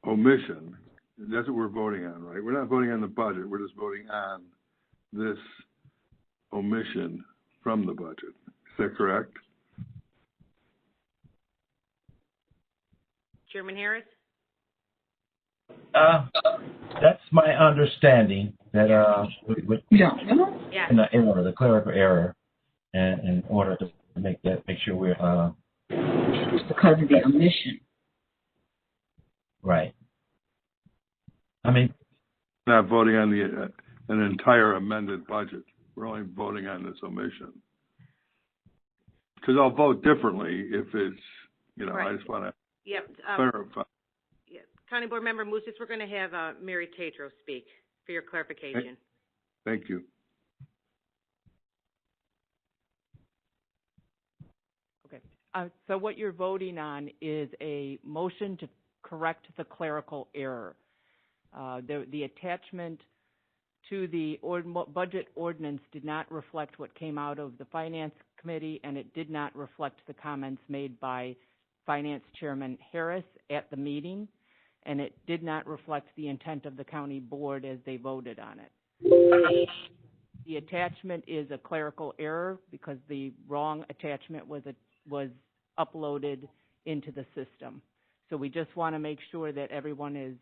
omission. That's what we're voting on, right? We're not voting on the budget. We're just voting on this omission from the budget. Is that correct? Chairman Harris? That's my understanding that Yeah. in the error, the clerical error, and in order to make sure we're It's because of the omission. right. I mean, Not voting on an entire amended budget. We're only voting on this omission. Because I'll vote differently if it's, Right. I just want to Yep. clarify. Yeah. County Board Member Mustis, we're going to have Mary Tatro speak for your clarification. Thank you. Okay. So what you're voting on is a motion to correct the clerical error. The attachment to the budget ordinance did not reflect what came out of the Finance Committee, and it did not reflect the comments made by Finance Chairman Harris at the meeting, and it did not reflect the intent of the county board as they voted on it. The attachment is a clerical error because the wrong attachment was uploaded into the system. So we just want to make sure that everyone is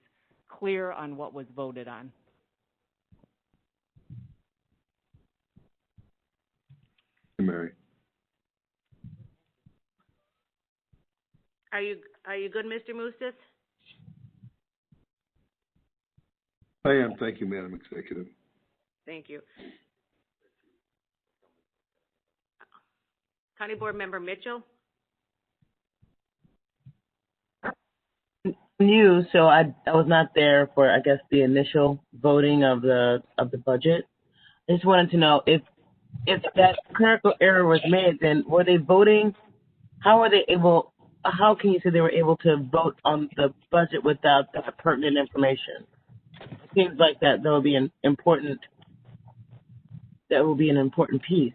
clear on what was voted on. Mary. Are you good, Mr. Mustis? I am. Thank you, Madam Executive. Thank you. County Board Member Mitchell? New, so I was not there for, I guess, the initial voting of the budget. I just wanted to know if that clerical error was made, then were they voting? How can you say they were able to vote on the budget without that pertinent information? It seems like that will be an important piece.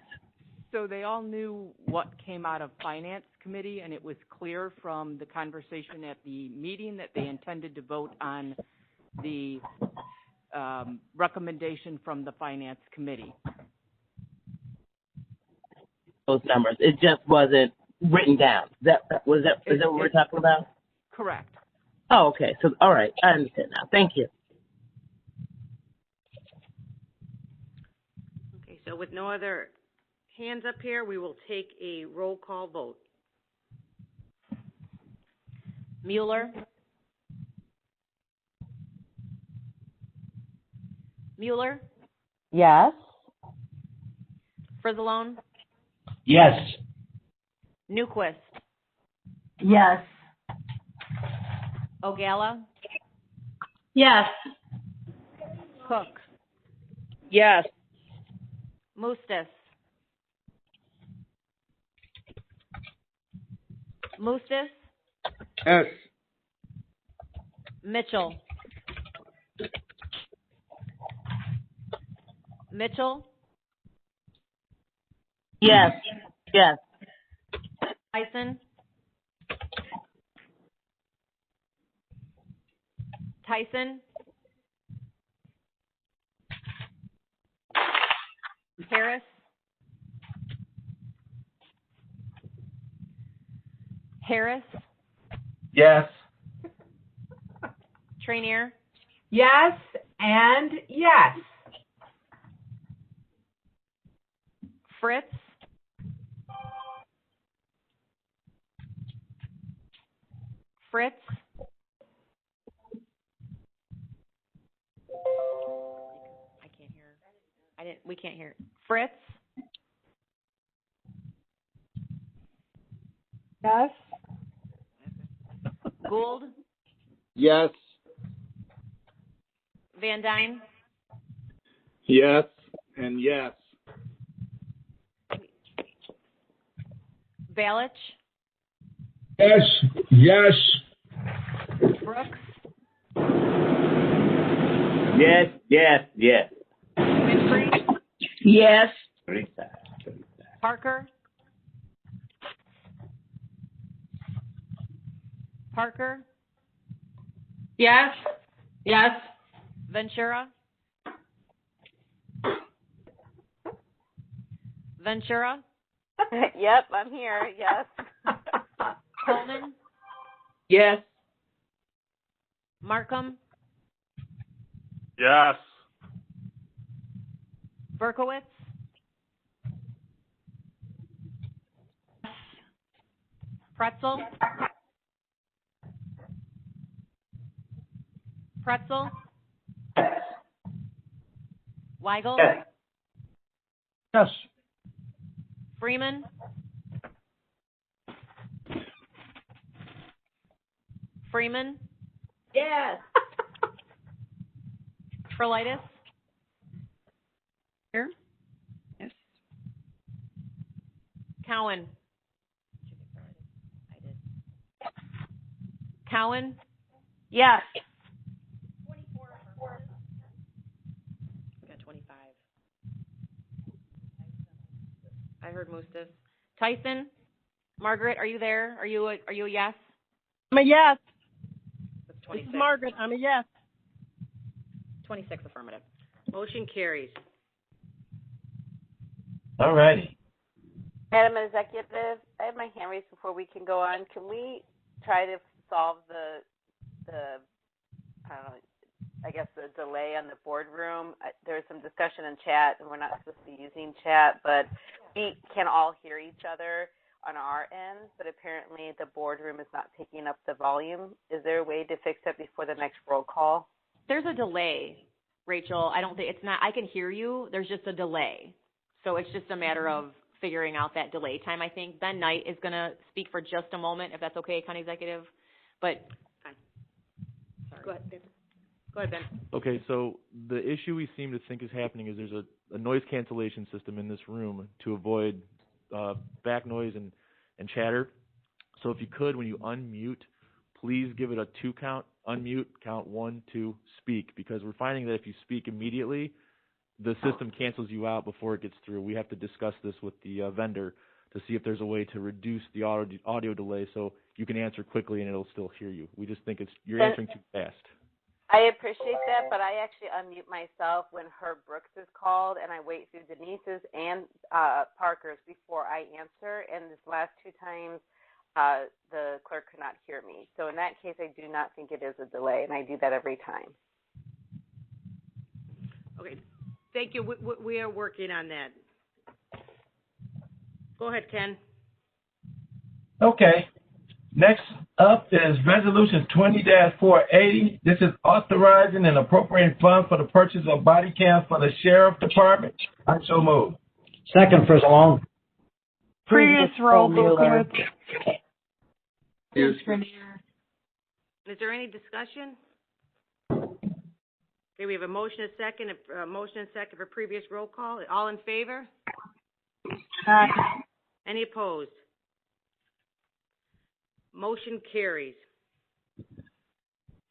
So they all knew what came out of Finance Committee, and it was clear from the conversation at the meeting that they intended to vote on the recommendation from the Finance Committee. Those numbers. It just wasn't written down. Is that what we're talking about? Correct. Oh, okay. So, all right. I understand now. Thank you. Okay, so with no other hands up here, we will take a roll call vote. Mueller? Mueller? Yes. Frizzalone? Yes. Newquist? Yes. Ogala? Yes. Cook? Yes. Mustis? Mustis? Yes. Mitchell? Mitchell? Yes. Yes. Tyson? Tyson? Harris? Harris? yes. Trainier? Yes and yes. Fritz? Fritz? I can't hear. We can't hear. Fritz? Yes. Gould? Yes. Van Dyne? Yes. And yes. Balich? Yes. Yes. Brooks? Yes, yes, yes. Winfrey? Yes. Parker? Parker? Yes. Yes. Ventura? Ventura? Yep, I'm here. Yes. Coleman? Yes. Markham? Yes. Berkowitz? Pretzel? Pretzel? Weigel? Yes. Freeman? Freeman? Yes. Trolitis? Here? Yes. Cowan? Cowan? Yes. We got 25. I heard Mustis. Tyson? Margaret, are you there? Are you a yes? I'm a yes. That's This 26. is Margaret. I'm a yes. 26 affirmative. Motion carries. All righty. Madam Executive, I have my hand raised before we can go on. Can we try to solve the I don't know, I guess the delay on the boardroom? There was some discussion in chat, and we're not supposed to be using chat, but we can all hear each other on our end, but apparently the boardroom is not picking up the volume. Is there a way to fix that before the next roll call? There's a delay, Rachel. I don't think it's not. I can hear you. There's just a delay. So it's just a matter of figuring out that delay time, I think. Ben Knight is going to speak for just a moment, if that's okay, County Executive. But, sorry. Go ahead, Ben. Go ahead, Ben. Okay, so the issue we seem to think is happening is there's a noise cancellation system in this room to avoid back noise and chatter. So if you could, when you unmute, please give it a 2 count, unmute, count 1, 2, speak, because we're finding that if you speak immediately, the system cancels you out before it gets through. We have to discuss this with the vendor to see if there's a way to reduce the audio delay so you can answer quickly and it'll still hear you. We just think you're answering too fast. I appreciate that, but I actually unmute myself when Herb Brooks is called, and I wait through Denise's and Parker's before I answer. And this last 2 times, the clerk could not hear me. So in that case, I do not think it is a delay, and I do that every time. Okay. Thank you. We are working on that. Go ahead, Ken. Okay. Next up is Resolution 20-480. This is authorizing and appropriating funds for the purchase of body cams for the Sheriff Department. I so move. Second, Fritz Long. Previous roll, Berkowitz. Is there any discussion? Okay, we have a motion and second for previous roll call. All in favor? Aye. Any opposed? Motion carries.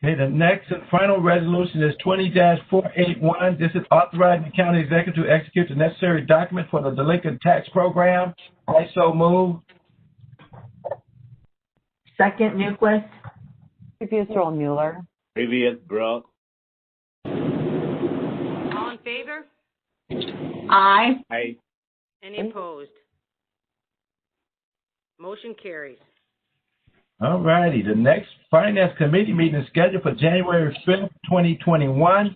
Okay, the next and final resolution is 20-481. This is authorizing the county executive to execute the necessary document for the delinquent tax program. I so move. Second, Newquist. Previous roll, Mueller. Previous, Brooks. All in favor? Aye. Aye. Any opposed? Motion carries. All righty. The next Finance Committee meeting is scheduled for January 5th, 2021.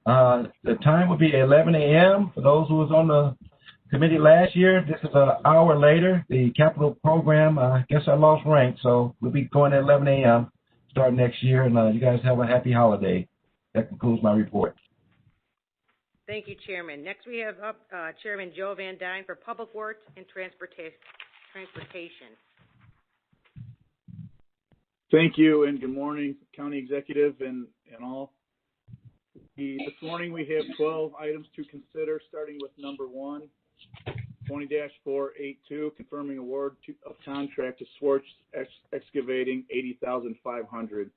The time will be 11 a.m. For those who was on the committee last year, this is an hour later. The capital program, I guess I lost rank, so we'll be going at 11 a.m. start next year, and you guys have a happy holiday. That concludes my report. Thank you, Chairman. Next, we have up Chairman Joe Van Dyne for Public Works and Transportation. Thank you, and good morning, County Executive and all. This morning we have 12 items to consider, starting with number 1, 20-482, confirming award of contract to Swartz Excavating, $80,500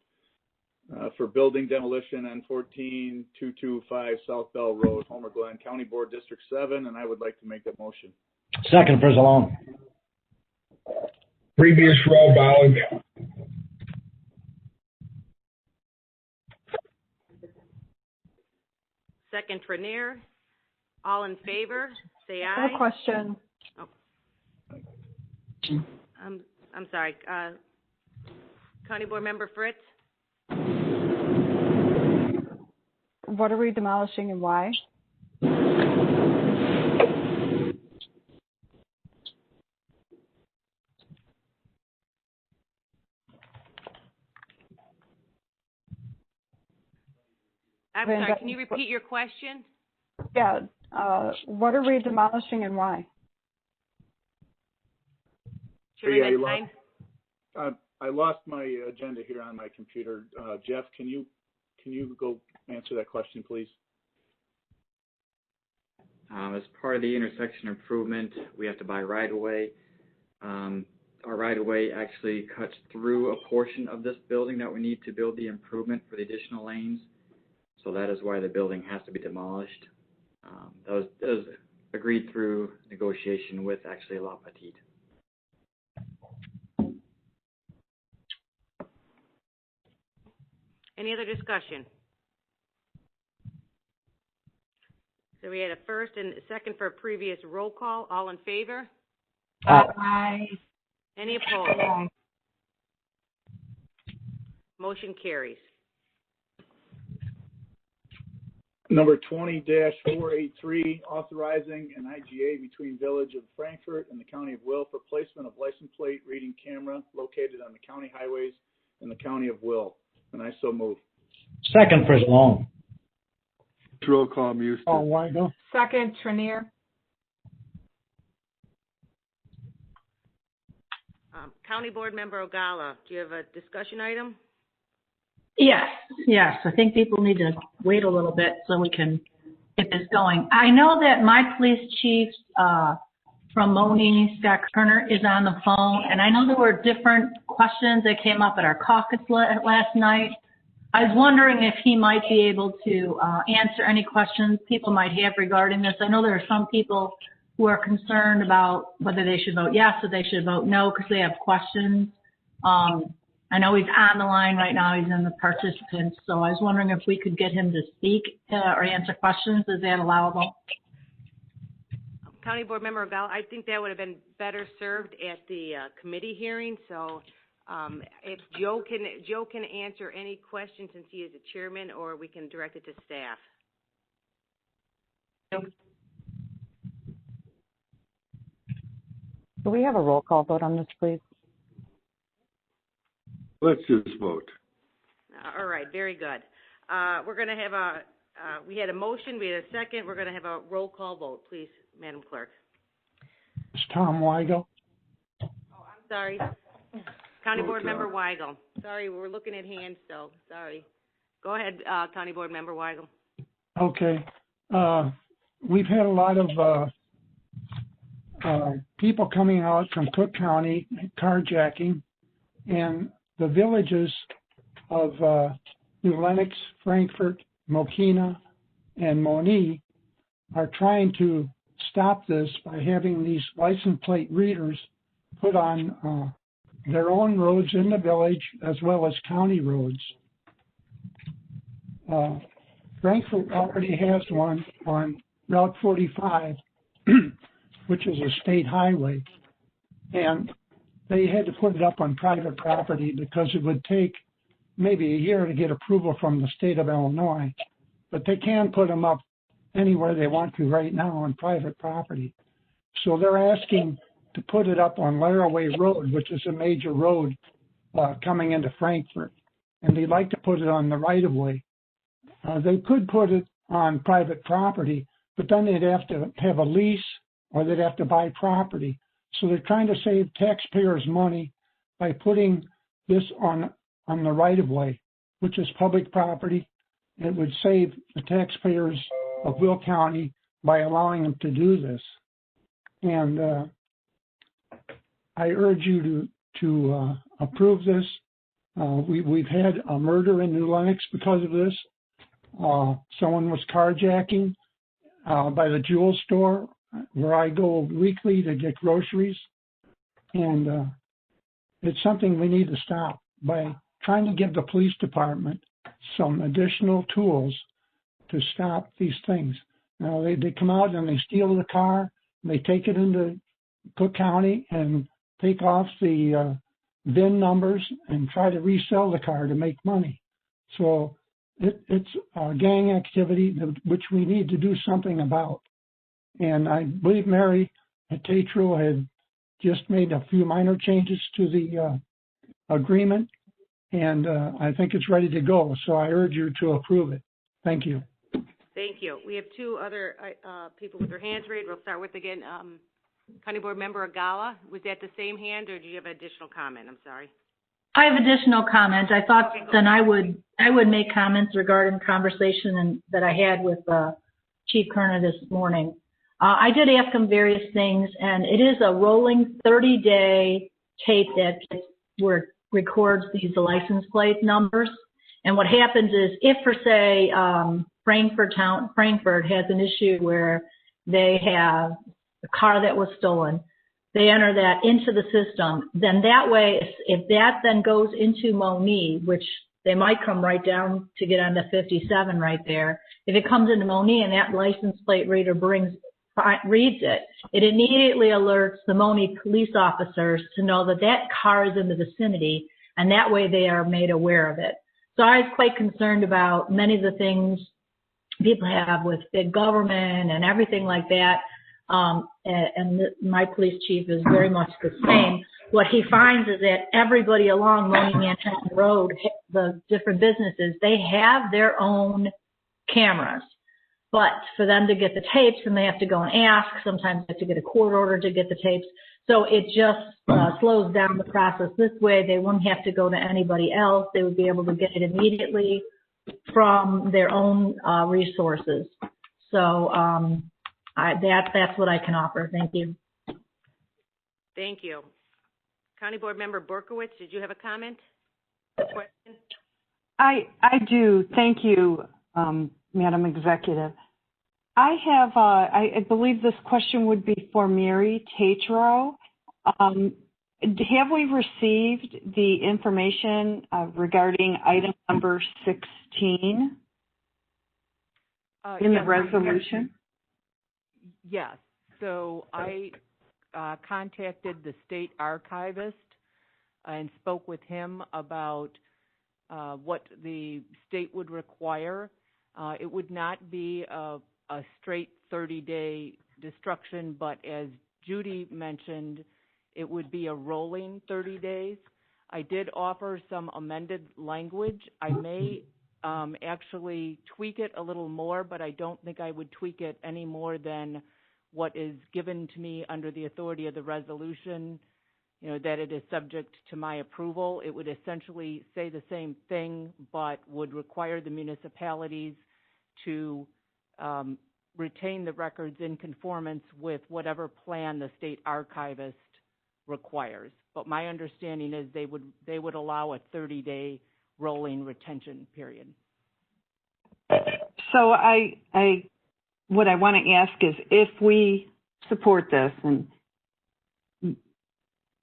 for building demolition on 14225 South Bell Road, Homer Glen, County Board District 7, and I would like to make that motion. Second, Frizzalone. Previous row, Bowling. Second, Trenier. All in favor, say I aye. have a question. Oh. I'm sorry. County Board Member Fritz. What are we demolishing and why? I'm sorry, can you repeat your question? Yeah. What are we demolishing and why? Chairman I lost my agenda here on my computer. Jeff, can you go answer that question, please? As part of the intersection improvement, we have to buy right-of-way. Our right-of-way actually cuts through a portion of this building that we need to build the improvement for the additional lanes. So that is why the building has to be demolished. That was agreed through negotiation with actually La Petite. Any other discussion? So we had a first and a second for a previous roll call. All in favor? Aye. Any opposed? Aye. Motion carries. Number 20-483, authorizing an IGA between Village of Frankfort and the County of Will for placement of license plate reading camera located on the county highways in the County of Will. And I so move. Second, Frizzalone. Roll call, Houston. Oh, Weigel. Second, Trenier. County Board Member Ogala, do you have a discussion item? Yes. I think people need to wait a little bit so we can get this going. I know that my police chief from Moni, Scott Kerner, is on the phone, and I know there were different questions that came up at our caucus last night. I was wondering if he might be able to answer any questions people might have regarding this. I know there are some people who are concerned about whether they should vote yes or they should vote no because they have questions. I know he's on the line right now. He's in the participants. So I was wondering if we could get him to speak or answer questions. Is that allowable? County Board Member Ogala, I think that would have been better served at the committee hearing. So if Joe can answer any questions since he is the chairman, or we can direct it to staff. Do we have a roll call vote on this, please? Let's just vote. All right, very good. We're going to have we had a motion, we had a second. We're going to have a roll call vote, please, Madam Clerk. It's Tom Weigel. Oh, I'm sorry. County Board Member Weigel. Sorry, we're looking at hands still. Sorry. Go ahead, County Board Member Weigel. Okay. We've had a lot of people coming out from Cook County carjacking, and the villages of New Lenox, Frankfort, Mokina, and Moni are trying to stop this by having these license plate readers put on their own roads in the village as well as county roads. Frankfort already has one on Route 45, which is a state highway, and they had to put it up on private property because it would take maybe a year to get approval from the state of Illinois, but they can put them up anywhere they want to right now on private property. So they're asking to put it up on Laraway Road, which is a major road coming into Frankfort. and they'd like to put it on the right-of-way. They could put it on private property, but then they'd have to have a lease or they'd have to buy property. So they're trying to save taxpayers money by putting this on the right-of-way, which is public property. It would save the taxpayers of Will County by allowing them to do this. And I urge you to approve this. We've had a murder in New Lenox because of this. Someone was carjacking by the jewel store where I go weekly to get groceries. And it's something we need to stop by trying to give the police department some additional tools to stop these things. Now, they come out and they steal the car, and they take it into Cook County and take off the VIN numbers and try to resell the car to make money. So it's gang activity which we need to do something about. And I believe Mary Tatro had just made a few minor changes to the agreement, and I think it's ready to go. So I urge you to approve it. Thank you. Thank you. We have two other people with their hands raised. We'll start with, again, County Board Member Agala. Was that the same hand, or do you have an additional comment? I'm sorry. I have additional comment. I thought then I would make comments regarding conversation that I had with Chief Kerner this morning. I did ask him various things, and it is a rolling 30-day tape that records these license plate numbers. And what happens is, if for say Frankfurt has an issue where they have a car that was stolen, they enter that into the system. Then that way, if that then goes into Moni, which they might come right down to get onto 57 right there. If it comes into Moni and that license plate reader reads it, it immediately alerts the Moni police officers to know that that car is in the vicinity, and that way they are made aware of it. So I was quite concerned about many of the things people have with big government and everything like that. And my police chief is very much the same. What he finds is that everybody along Moni Manhattan Road, the different businesses, they have their own cameras. But for them to get the tapes, and they have to go and ask, sometimes they have to get a court order to get the tapes. So it just slows down the process. This way, they wouldn't have to go to anybody else. They would be able to get it immediately from their own resources. So that's what I can offer. Thank you. Thank you. County Board Member Berkowitz, did you have a comment? Question? I do. Thank you, Madam Executive. I believe this question would be for Mary Tatro. Have we received the information regarding item number 16 in the resolution? Yes. So I contacted the state archivist and spoke with him about what the state would require. It would not be a straight 30-day destruction, but as Judy mentioned, it would be a rolling 30 days. I did offer some amended language. I may actually tweak it a little more, but I don't think I would tweak it any more than what is given to me under the authority of the resolution, that it is subject to my approval. It would essentially say the same thing, but would require the municipalities to retain the records in conformance with whatever plan the state archivist requires. But my understanding is they would allow a 30-day rolling retention period. So what I want to ask is, if we support this,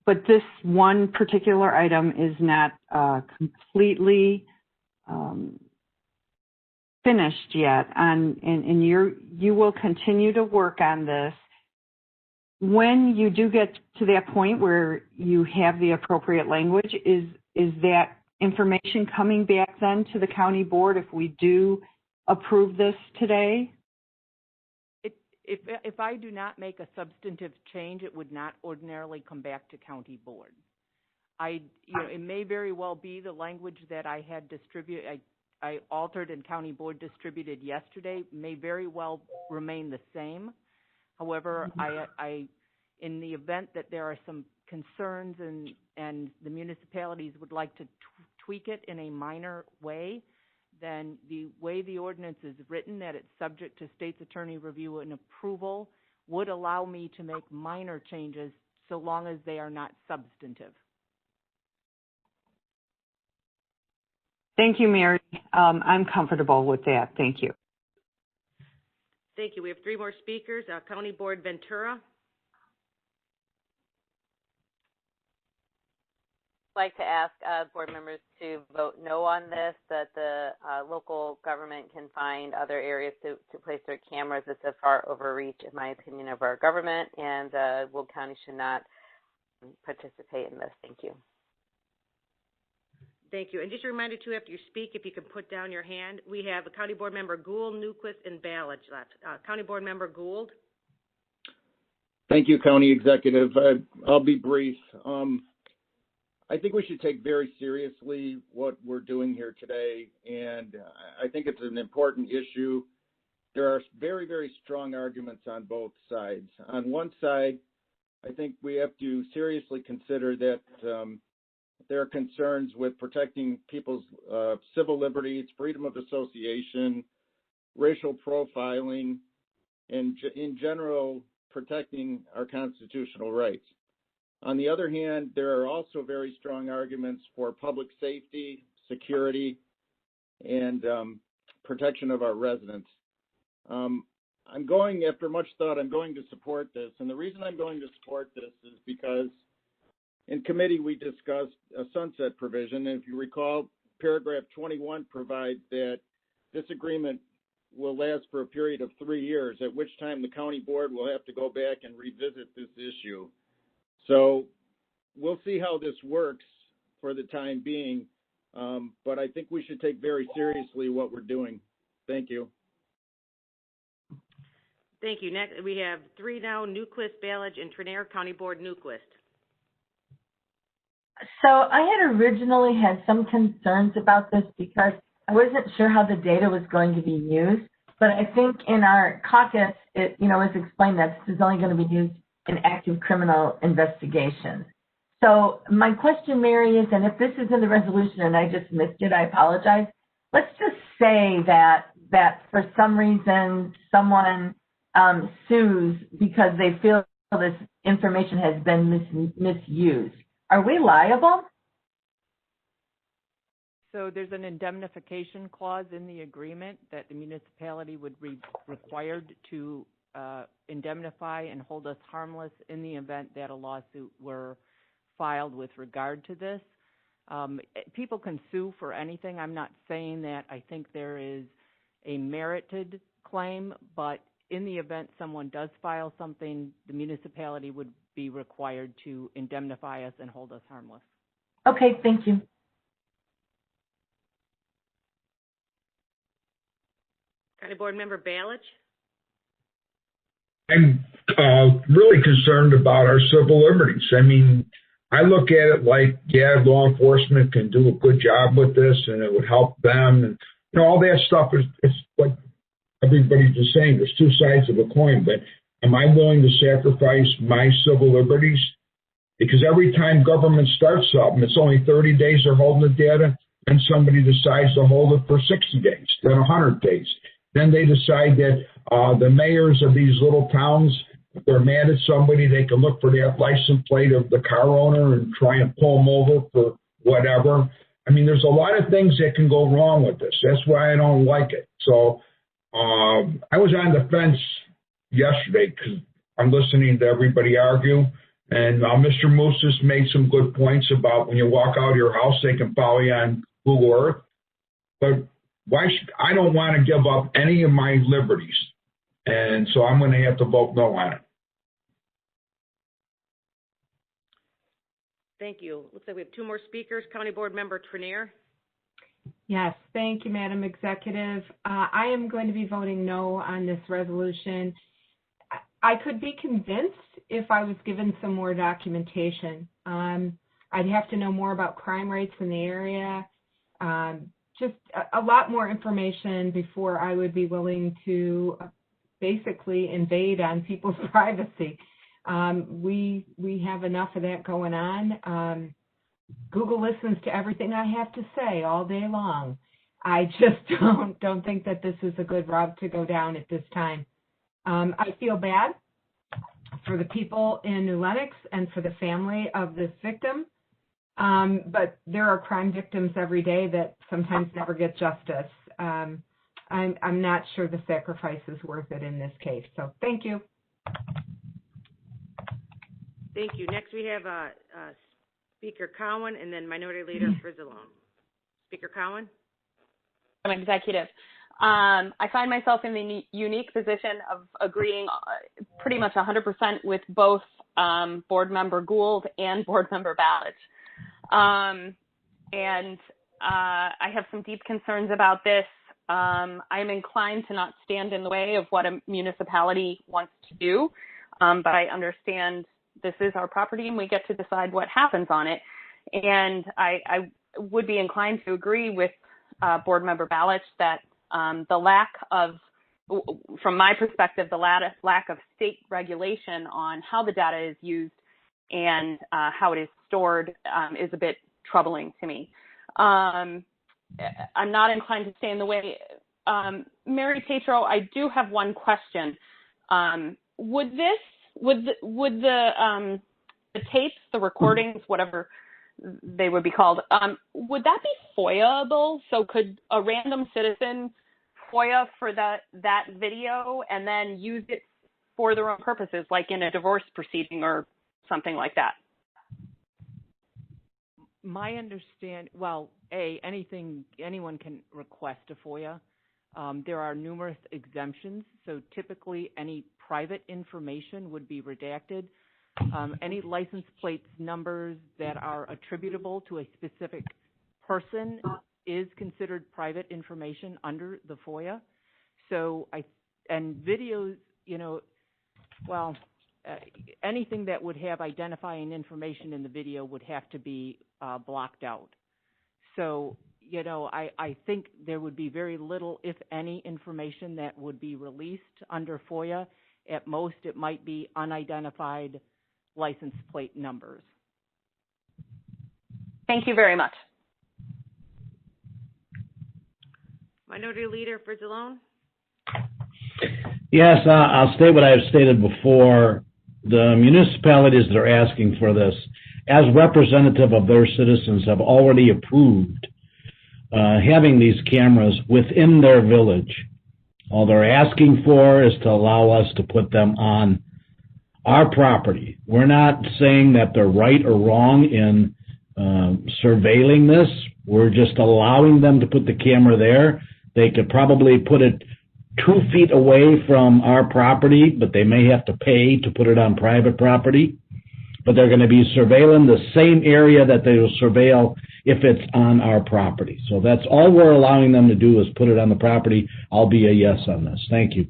but this one particular item is not completely finished yet, and you will continue to work on this. When you do get to that point where you have the appropriate language, is that information coming back then to the county board if we do approve this today? If I do not make a substantive change, it would not ordinarily come back to county board. it may very well be the language that I had I altered and county board distributed yesterday may very well remain the same. However, in the event that there are some concerns and the municipalities would like to tweak it in a minor way, then the way the ordinance is written, that it's subject to state's attorney review and approval, would allow me to make minor changes so long as they are not substantive. Thank you, Mary. I'm comfortable with that. Thank you. Thank you. We have 3 more speakers. County Board Ventura. I'd like to ask board members to vote no on this, that the local government can find other areas to place their cameras. It's a far overreach, in my opinion, of our government, and Will County should not participate in this. Thank you. Thank you. And just a reminder, too, after you speak, if you can put down your hand. We have County Board Member Gould, Newquist, and Ballage left. County Board Member Gould. Thank you, County Executive. I'll be brief. I think we should take very seriously what we're doing here today, and I think it's an important issue. There are very, very strong arguments on both sides. On one side, I think we have to seriously consider that there are concerns with protecting people's civil liberties, freedom of association, racial profiling, and in general, protecting our constitutional rights. On the other hand, there are also very strong arguments for public safety, security, and protection of our residents. After much thought, I'm going to support this. And the reason I'm going to support this is because in committee, we discussed a sunset provision. And if you recall, paragraph 21 provides that this agreement will last for a period of 3 years, at which time the county board will have to go back and revisit this issue. So we'll see how this works for the time being, but I think we should take very seriously what we're doing. Thank you. Thank you. Next, we have 3 now, Newquist, Ballage, and Trenair. County Board Newquist. So I had originally had some concerns about this because I wasn't sure how the data was going to be used, but I think in our caucus, it was explained that this is only going to be used in active criminal investigations. So my question, Mary, is, and if this is in the resolution and I just missed it, I apologize. Let's just say that for some reason someone sues because they feel this information has been misused. Are we liable? So there's an indemnification clause in the agreement that the municipality would be required to indemnify and hold us harmless in the event that a lawsuit were filed with regard to this. People can sue for anything. I'm not saying that I think there is a merited claim, but in the event someone does file something, the municipality would be required to indemnify us and hold us harmless. Okay, thank you. County Board Member Ballage. I'm really concerned about our civil liberties. I mean, I look at it like, yeah, law enforcement can do a good job with this and it would help them. And, all that stuff it's like everybody's just saying, there's 2 sides of a coin. But am I willing to sacrifice my civil liberties? Because every time government starts something, it's only 30 days they're holding the data, and somebody decides to hold it for 60 days, then 100 days. Then they decide that the mayors of these little towns, if they're mad at somebody, they can look for that license plate of the car owner and try and pull them over for whatever. I mean, there's a lot of things that can go wrong with this. That's why I don't like it. So I was on the fence yesterday because I'm listening to everybody argue. And Mr. Moose has made some good points about when you walk out of your house, they can follow you on Google Earth. But I don't want to give up any of my liberties. And so I'm going to have to vote no on it. Thank you. Looks like we have 2 more speakers. County Board Member Trenair. Yes, thank you, Madam Executive. I am going to be voting no on this resolution. I could be convinced if I was given some more documentation. I'd have to know more about crime rates in the area. Just a lot more information before I would be willing to basically invade on people's privacy. We have enough of that going on. Google listens to everything I have to say all day long. I just don't think that this is a good route to go down at this time. I feel bad for the people in New Lenox and for the family of this victim. But there are crime victims every day that sometimes never get justice. I'm not sure the sacrifice is worth it in this case. So thank you. Thank you. Next we have Speaker Cowan and then Minority Leader Frizzalone. Speaker Cowan. I'm executive. I find myself in the unique position of agreeing pretty much 100% with both Board Member Gould and Board Member Ballage. I have some deep concerns about this. I'm inclined to not stand in the way of what a municipality wants to do, but I understand this is our property and we get to decide what happens on it. And I would be inclined to agree with Board Member Ballage that the lack of, from my perspective, the lack of state regulation on how the data is used and how it is stored is a bit troubling to me. I'm not inclined to stay in the way. Mary Tatro, I do have one question. Would the tapes, the recordings, whatever they would be called, would that be FOIA-able? So could a random citizen FOIA for that video and then use it for their own purposes, like in a divorce proceeding or something like that? My understand, well, anyone can request a FOIA. There are numerous exemptions, so typically any private information would be redacted. Any license plates numbers that are attributable to a specific person is considered private information under the FOIA. So and videos, anything that would have identifying information in the video would have to be blocked out. So, I think there would be very little, if any, information that would be released under FOIA. At most, it might be unidentified license plate numbers. Thank you very much. Minority Leader Frizzalone. Yes, I'll state what I've stated before. The municipalities that are asking for this, as representative of their citizens, have already approved having these cameras within their village. All they're asking for is to allow us to put them on our property. We're not saying that they're right or wrong in surveilling this. We're just allowing them to put the camera there. They could probably put it 2 feet away from our property, but they may have to pay to put it on private property. But they're going to be surveilling the same area that they will surveil if it's on our property. So that's all we're allowing them to do, is put it on the property. I'll be a yes on this. Thank you.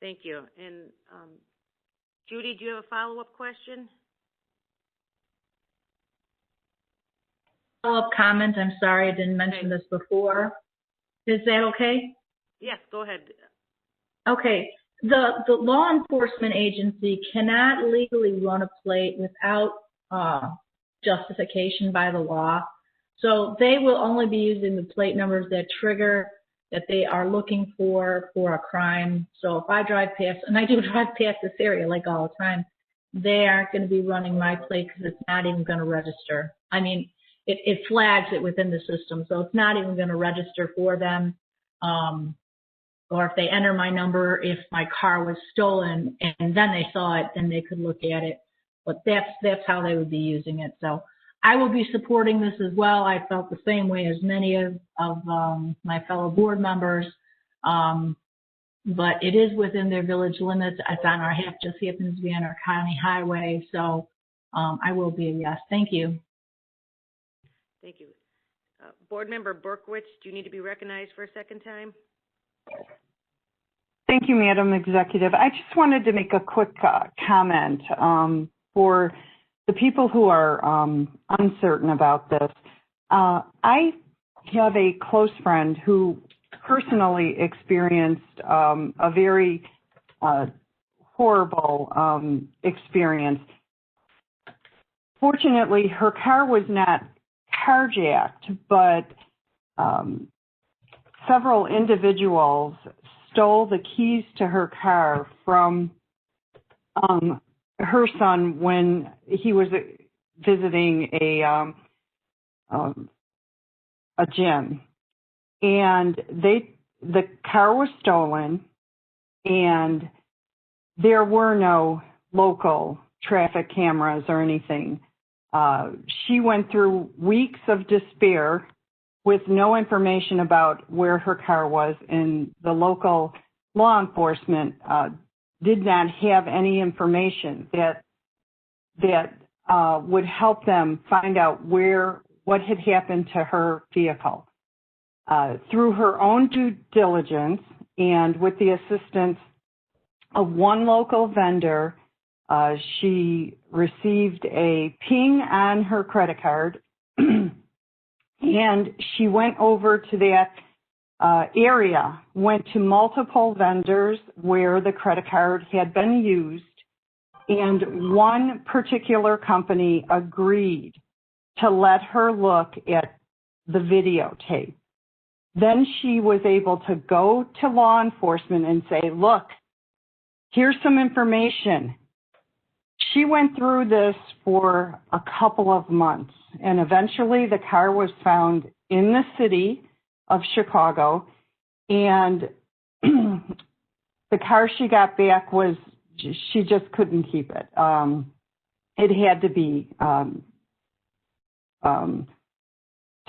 Thank you. And Judy, do you have a follow-up question? Follow-up comment. I'm sorry I didn't mention this before. Is that okay? Yes, go ahead. Okay. The law enforcement agency cannot legally run a plate without justification by the law. So they will only be using the plate numbers that trigger that they are looking for a crime. So if I drive past, and I do drive past this area like all the time, they aren't going to be running my plate because it's not even going to register. I mean, it flags it within the system, so it's not even going to register for them. Or if they enter my number, if my car was stolen and then they saw it, then they could look at it. But that's how they would be using it. So I will be supporting this as well. I felt the same way as many of my fellow board members. But it is within their village limits. It's on our just happens to be on our county highway. So I will be a yes. Thank you. Thank you. Board Member Berkowitz, do you need to be recognized for a second time? Thank you, Madam Executive. I just wanted to make a quick comment for the people who are uncertain about this, I have a close friend who personally experienced a very horrible experience. Fortunately, her car was not carjacked, but several individuals stole the keys to her car from her son when he was visiting a gym, and the car was stolen, and there were no local traffic cameras or anything. She went through weeks of despair with no information about where her car was, and the local law enforcement did not have any information that would help them find out what had happened to her vehicle. Through her own due diligence and with the assistance of one local vendor, she received a ping on her credit card, and she went over to that area, went to multiple vendors where the credit card had been used, and one particular company agreed to let her look at the videotape. Then she was able to go to law enforcement and say, look, here's some information. She went through this for a couple of months, and eventually the car was found in the city of Chicago, and the car she got back was, she just couldn't keep it. It had to be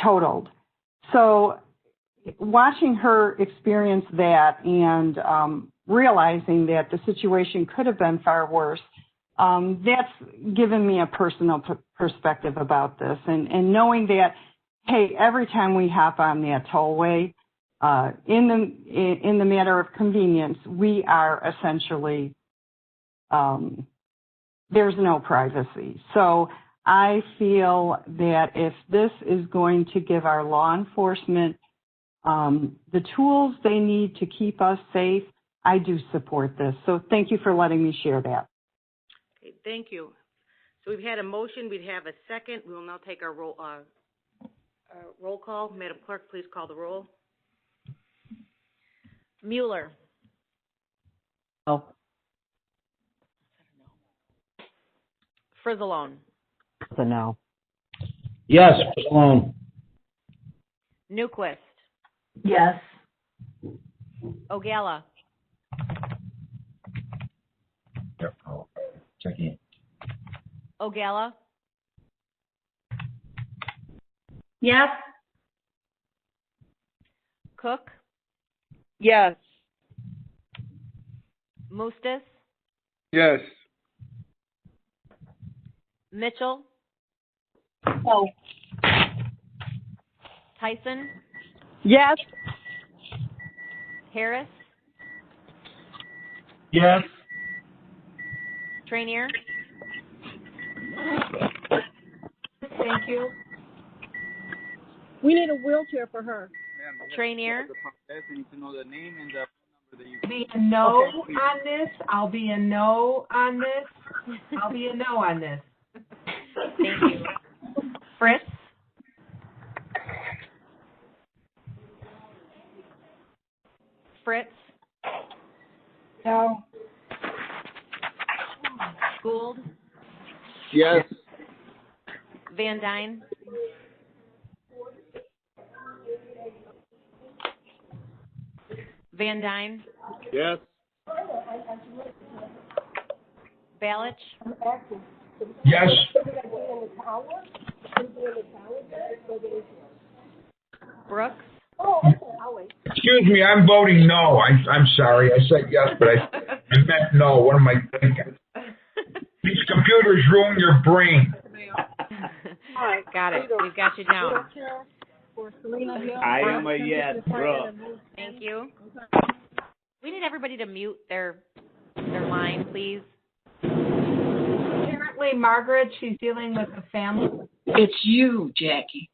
totaled. So watching her experience that and realizing that the situation could have been far worse, that's given me a personal perspective about this, and knowing that, hey, every time we hop on that tollway, in the matter of convenience, we are essentially, there's no privacy. So I feel that if this is going to give our law enforcement the tools they need to keep us safe, I do support this. So thank you for letting me share that. Okay, thank you. So we've had a motion. We'd have a second. We will now take our roll call. Madam Clerk, please call the roll. Mueller. No. Frizzalone. It's a no. Yes, Frizzalone. Newquist. Yes. Ogala. Yep. Oh, checking. Ogala. Yes. Cook. Yes. Mustis. Yes. Mitchell. No. Tyson. Yes. Harris. Yes. Trainier. Thank you. We need a wheelchair for her. Trainier. Need to know the name and the phone number that you. Be a no on this. I'll be a no on this. I'll be a no on this. Thank you. Fritz. Fritz. No. Gould. Yes. Van Dyne. Van Dyne. Yes. Balich. Yes. Brooks. Excuse me, I'm voting no. I'm sorry. I said yes, but I meant no. What am I thinking? These computers ruin your brain. Got it. We've got you down. I am a yes, bro. Thank you. We need everybody to mute their line, please. apparently Margaret, she's dealing with a family. It's you, Jackie.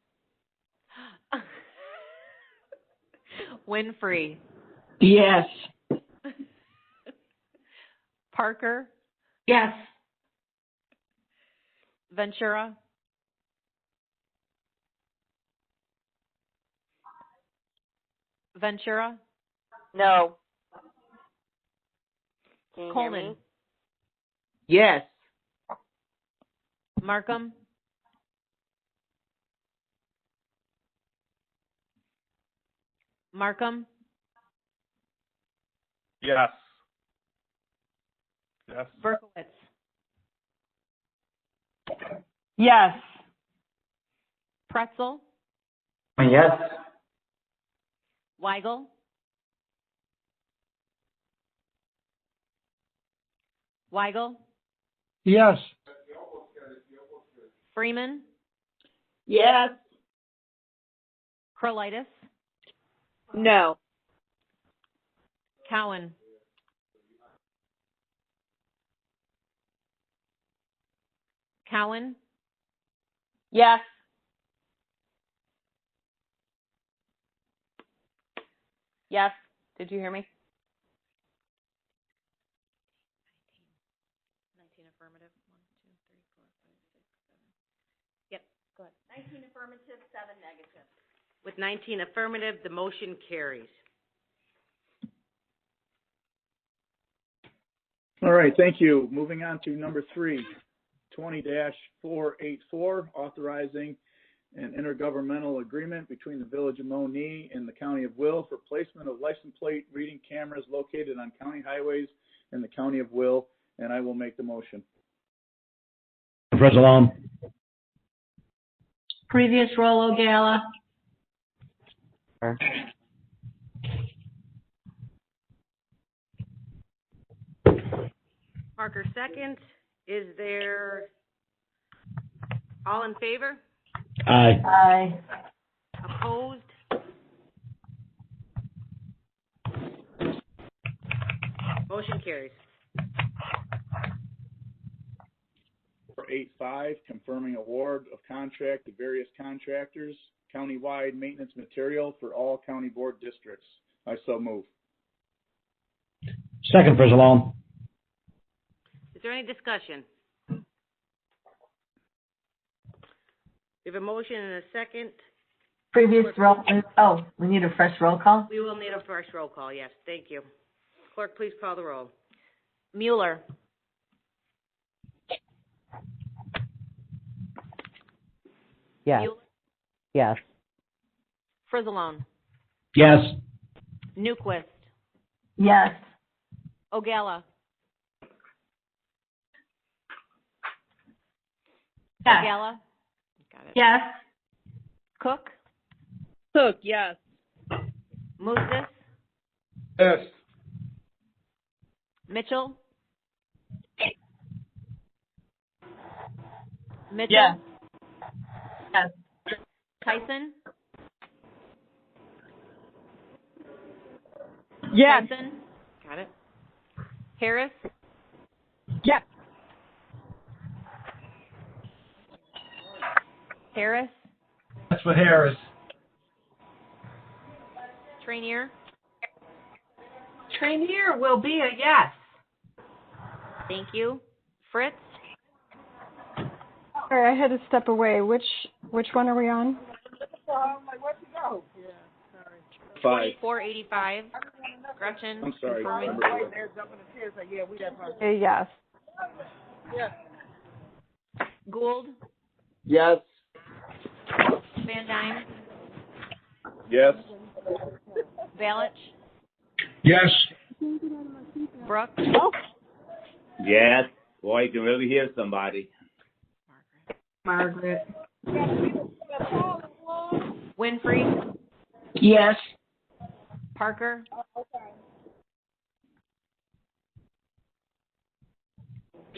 Winfrey. Yes. Parker. Yes. Ventura. Ventura. No. Can you hear Coleman. me? Yes. Markham. Markham. Yes. Yes. Berkowitz. Yes. Pretzel. Yes. Weigel. Weigel. Yes. Freeman. Yes. Crolitis. No. Cowan. Cowan. Yes. Yes. Did you hear me? 19 affirmative. 1, 2, 3, 4, 5, 6, 7. Yep. Go ahead. 19 affirmative, 7 negative. With 19 affirmative, the motion carries. All right, thank you. Moving on to number 3, 20-484, authorizing an intergovernmental agreement between the Village of Monee and the County of Will for placement of license plate reading cameras located on county highways in the County of Will, and I will make the motion. President. Previous roll, O'Gala. Parker second. Is there all in favor? Aye. Aye. Opposed? Motion carries. 485, confirming award of contract to various contractors, countywide maintenance material for all county board districts. I so move. Second, President. Is there any discussion? We have a motion and a second. Previous roll, oh, we need a fresh roll call? We will need a fresh roll call, yes. Thank you. Clerk, please call the roll. Mueller. Yes. Mueller. Yes. Frizzalone. Yes. Newquist. Yes. O'Gala. Yes. O'Gala. Got it. Yes. Cook. Cook, yes. Mooses. Yes. Mitchell. Mitchell. Yes. Yes. Tyson. Yes. Tyson. Got it. Harris. Yes. Harris. That's for Harris. Trainier. Trainier will be a yes. Thank you. Fritz. Sorry, I had to step away. Which one are we on? 5. 485. Gretchen. I'm sorry. Confirming. Number 4. Okay, yes. Gould. Yes. Van Dyne. Yes. Balich. Yes. Brooks. Yes. Boy, you can really hear somebody. Margaret. Winfrey. Yes. Parker.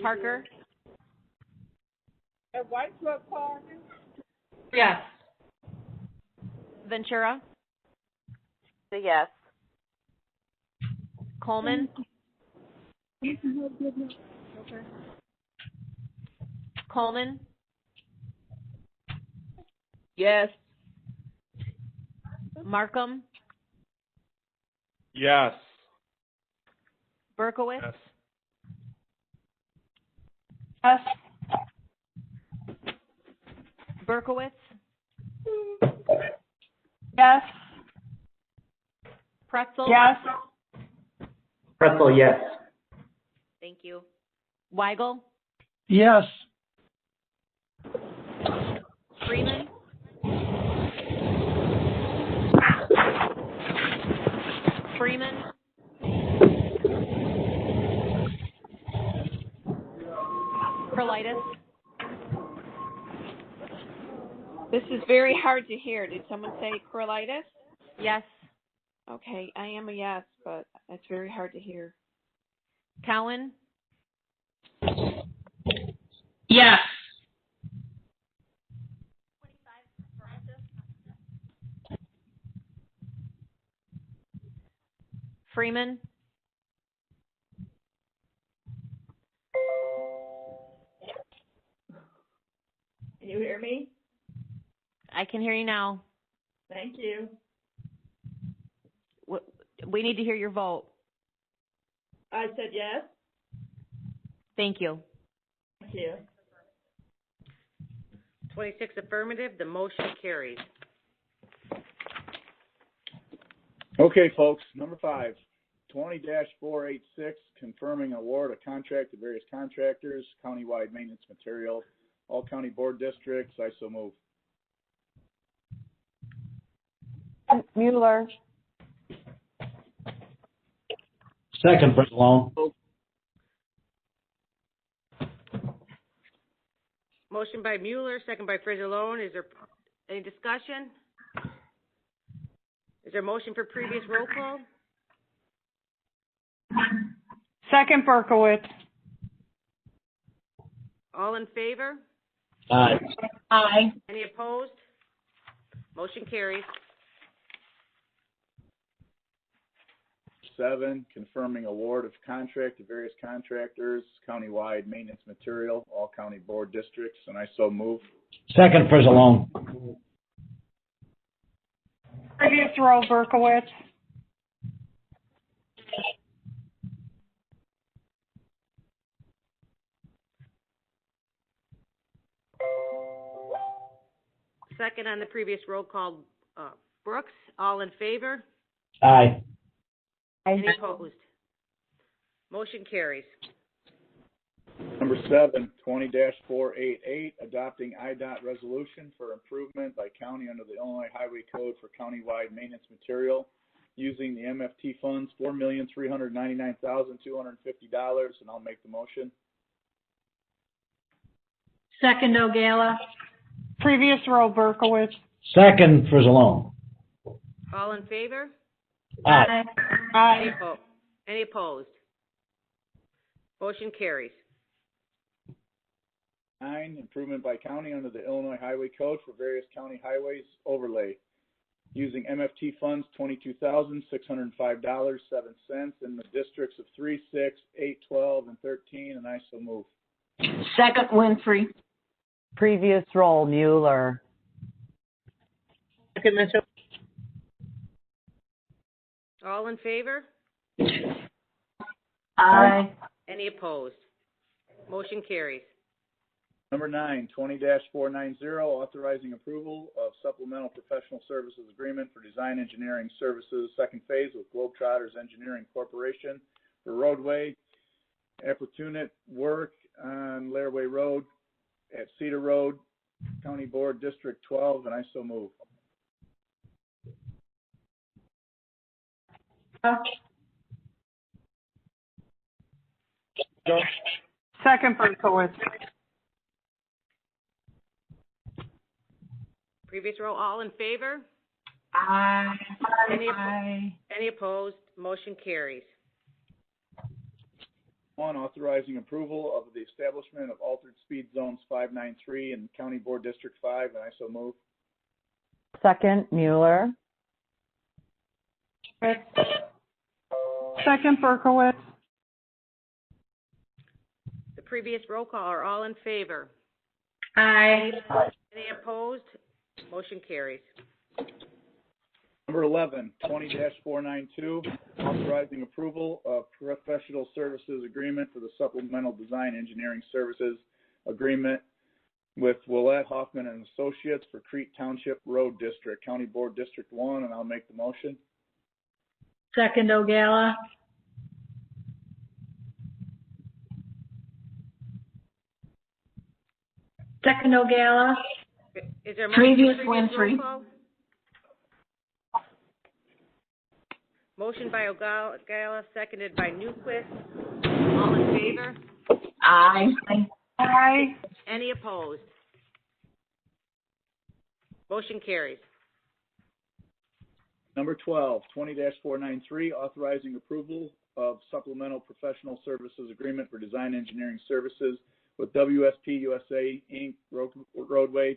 Parker. Yes. Ventura. So yes. Coleman. Coleman, Yes. Markham, Yes. Berkowitz, Yes. Berkowitz, Yes. Pretzel, Yes. Pretzel, yes. thank you, Weigel, Yes. Freeman, Freeman, Perlitis, This is very hard to hear. Did someone say correlitis? yes, Okay, I am a yes, but it's very hard to hear. Cowan, Yes. Freeman, Can you hear me? I can hear you now. Thank you. We need to hear your vote. I said yes. Thank you. Thank you. 26 affirmative, the motion carries. Okay, folks, number 5, 20-486, confirming award of contract to various contractors, countywide maintenance material, all county board districts. I so move. Mueller. Second, Frizzalone. Motion by Mueller, second by Frizzalone. Is there any discussion? Is there a motion for previous roll call? Second, Berkowitz. All in favor? Aye. Aye. Any opposed? Motion carries. 7, confirming award of contract to various contractors, countywide maintenance material, all county board districts, and I so move. Second, Frizzalone. Previous row, Berkowitz. Second on the previous roll call, Brooks. All in favor? Aye. Any opposed? Motion carries. Number 7, 20-488, adopting IDOT resolution for improvement by county under the Illinois Highway Code for countywide maintenance material using the MFT funds, $4,399,250, and I'll make the motion. Second, O'Gala. Previous row, Berkowitz. Second, Frizzalone. All in favor? Aye. Aye. Any opposed? Motion carries. 9, improvement by county under the Illinois Highway Code for various county highways overlay using MFT funds, $22,605.07 in the districts of 3, 6, 8, 12, and 13, and I so move. Second, Winfrey. Previous roll, Mueller. Second, Mitchell. All in favor? Aye. Any opposed? Motion carries. Number 9, 20-490, authorizing approval of supplemental professional services agreement for design engineering services, second phase with Globetrotters Engineering Corporation for roadway appurtenant work on Lairway Road at Cedar Road, County Board District 12, and I so move. Second, Berkowitz. Previous row, all in favor? Aye. Any opposed? Motion carries. 1, authorizing approval of the establishment of altered speed zones 593 in County Board District 5, and I so move. Second, Mueller. Second, Berkowitz. The previous roll call are all in favor. Aye. Any opposed? Motion carries. Number 11, 20-492, authorizing approval of professional services agreement for the supplemental design engineering services agreement with Willett Hoffman and Associates for Crete Township Road District, County Board District 1, and I'll make the motion. Second, Ogala. Second, Ogala. Is there a Previous motion for Winfrey. roll call? Motion by Ogala, seconded by Newquist. All in favor? Aye. Aye. Any opposed? Motion carries. Number 12, 20-493, authorizing approval of supplemental professional services agreement for design engineering services with WSP USA Inc. roadway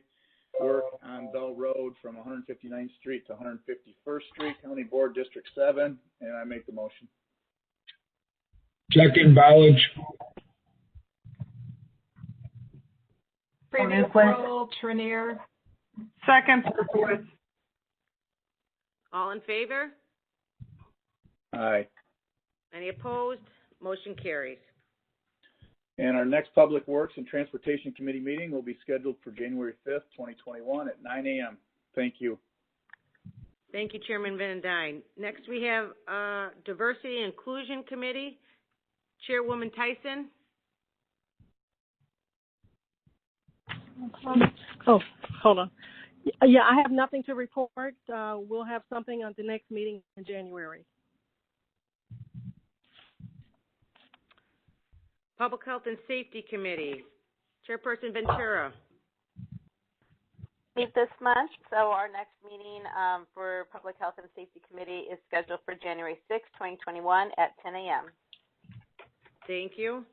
work on Bell Road from 159th Street to 151st Street, County Board District 7, and I make the motion. Second, Bowledge. Previous roll, Trenier. Second, Berkowitz. All in favor? Aye. Any opposed? Motion carries. And our next Public Works and Transportation Committee meeting will be scheduled for January 5th, 2021 at 9 a.m. Thank you. Thank you, Chairman Van Dyne. Next, we have Diversity and Inclusion Committee, Chairwoman Tyson. Oh, hold on. Yeah, I have nothing to report. We'll have something on the next meeting in January. Public Health and Safety Committee, Chairperson Ventura. Meet this month, so our next meeting for Public Health and Safety Committee is scheduled for January 6, 2021 at 10 a.m. Thank you.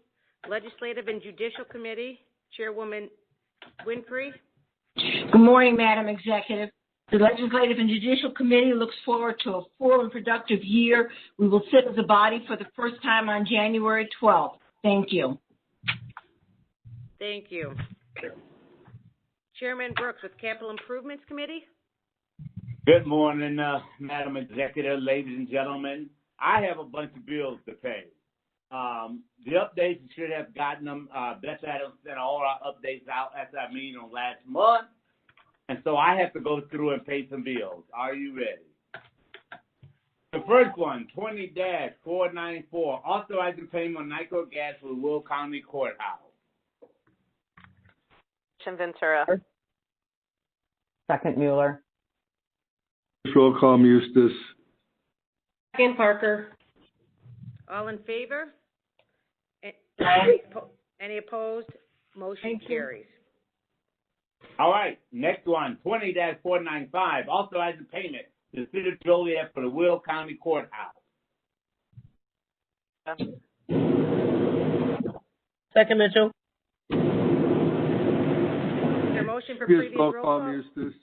Legislative and Judicial Committee, Chairwoman Winfrey. Good morning, Madam Executive. The Legislative and Judicial Committee looks forward to a full and productive year. We will sit as a body for the first time on January 12th. Thank you. Thank you. Chairman Brooks with Capital Improvements Committee. Good morning, Madam Executive, ladies and gentlemen. I have a bunch of bills to pay. The updates, you should have gotten them. Beth Adams sent all our updates out after our meeting on last month. And so I have to go through and pay some bills. Are you ready? The first one, 20-494, authorizing payment on Nitro Gas for the Will County Courthouse. Ventura. Second, Mueller. Roll call, Eustace. Second, Parker. All in favor? Any opposed? Motion carries. All right, next one, 20-495, authorizing payment to the City of Joliet for the Will County Courthouse. Second, Mitchell. Is there a motion for previous roll call? Eustace.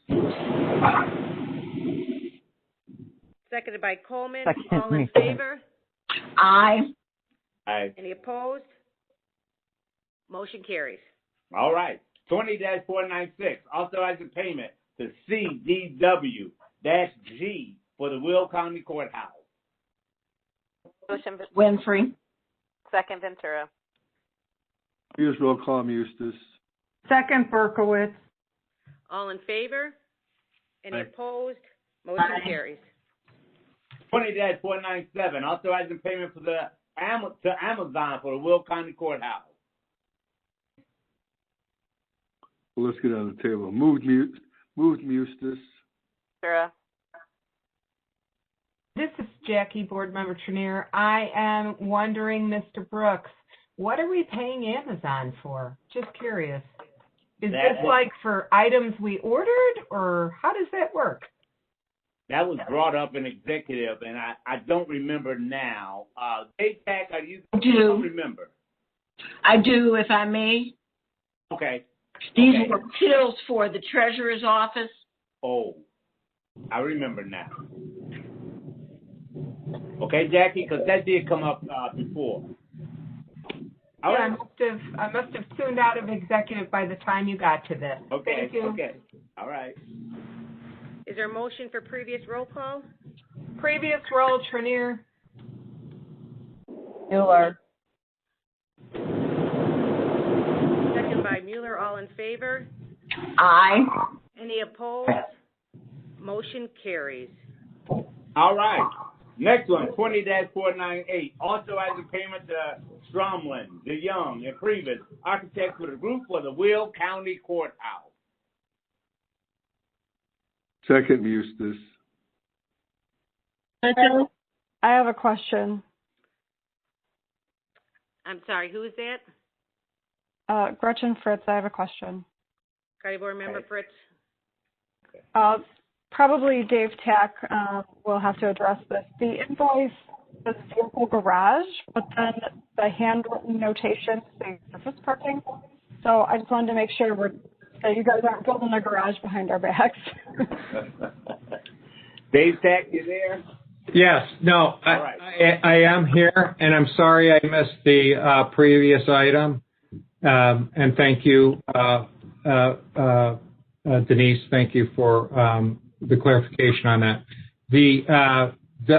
Seconded by Coleman. Second, All in favor? Aye. Aye. Any opposed? Motion carries. All right, 20-496, authorizing payment to CDW-G for the Will County Courthouse. Motion Winfrey. Second, Ventura. Here's roll call, Eustace. Second, Berkowitz. All in favor? Any Aye. opposed? Motion carries. 20-497, authorizing payment for to Amazon for the Will County Courthouse. Well, let's get on the table. Moved Eustace. Ventura. This is Jackie, Board Member Trenier. I am wondering, Mr. Brooks, what are we paying Amazon for? Just curious. Is this like for items we ordered, or how does that work? That was brought up in executive, and I don't remember now. JTAC, you don't remember? I do, if I may. Okay. These were pills for the treasurer's office. Oh, I remember now. Okay, Jackie, because that did come up before. Yeah, I must have tuned out of executive by the time you got to this. Okay. Thank you. Okay. All right. Is there a motion for previous roll call? Previous roll, Trenier. Mueller. Second by Mueller. All in favor? Aye. Any opposed? Motion carries. All right. Next one, 20-498, authorizing payment to Stromlin, DeYoung, and Previs, architects for the roof for the Will County Courthouse. Second, Eustace. I have a question. I'm sorry, who is that? Gretchen Fritz, I have a question. County Board Member Fritz. Probably Dave Tack will have to address this. The invoice says vehicle garage, but then the handwritten notation says surface parking. So I just wanted to make sure that you guys aren't building a garage behind our backs. Dave Tack, you there? Yes. No, I am here, and I'm sorry I missed the previous item. And thank you, Denise. Thank you for the clarification on that. The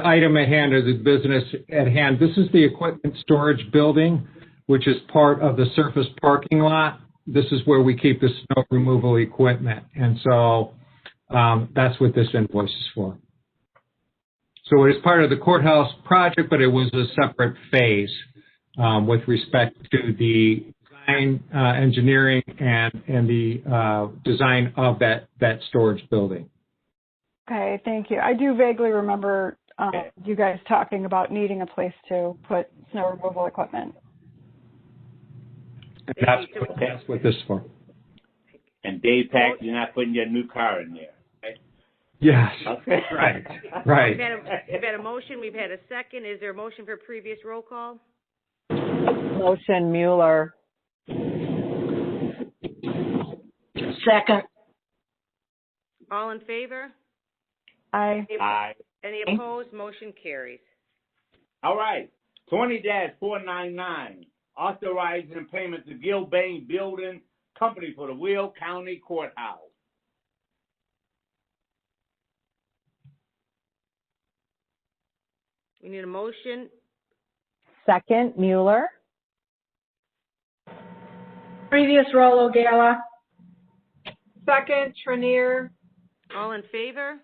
item at hand, or the business at hand, this is the equipment storage building, which is part of the surface parking lot. This is where we keep the snow removal equipment, and so that's what this invoice is for. So it is part of the courthouse project, but it was a separate phase with respect to the design, engineering, and the design of that storage building. Okay, thank you. I do vaguely remember you guys talking about needing a place to put snow removal equipment. And that's what this is for. And Dave Tack, you're not putting your new car in there, right? Yes. Okay. Right. We've had a motion. We've had a second. Is there a motion for previous roll call? Motion, Mueller. Second. All in favor? Aye. Any opposed? Motion carries. All right. 20-499, authorizing payment to Gilbane Building Company for the Will County Courthouse. We need a motion. Second, Mueller. Previous roll, O'Gala. Second, Trenier. All in favor?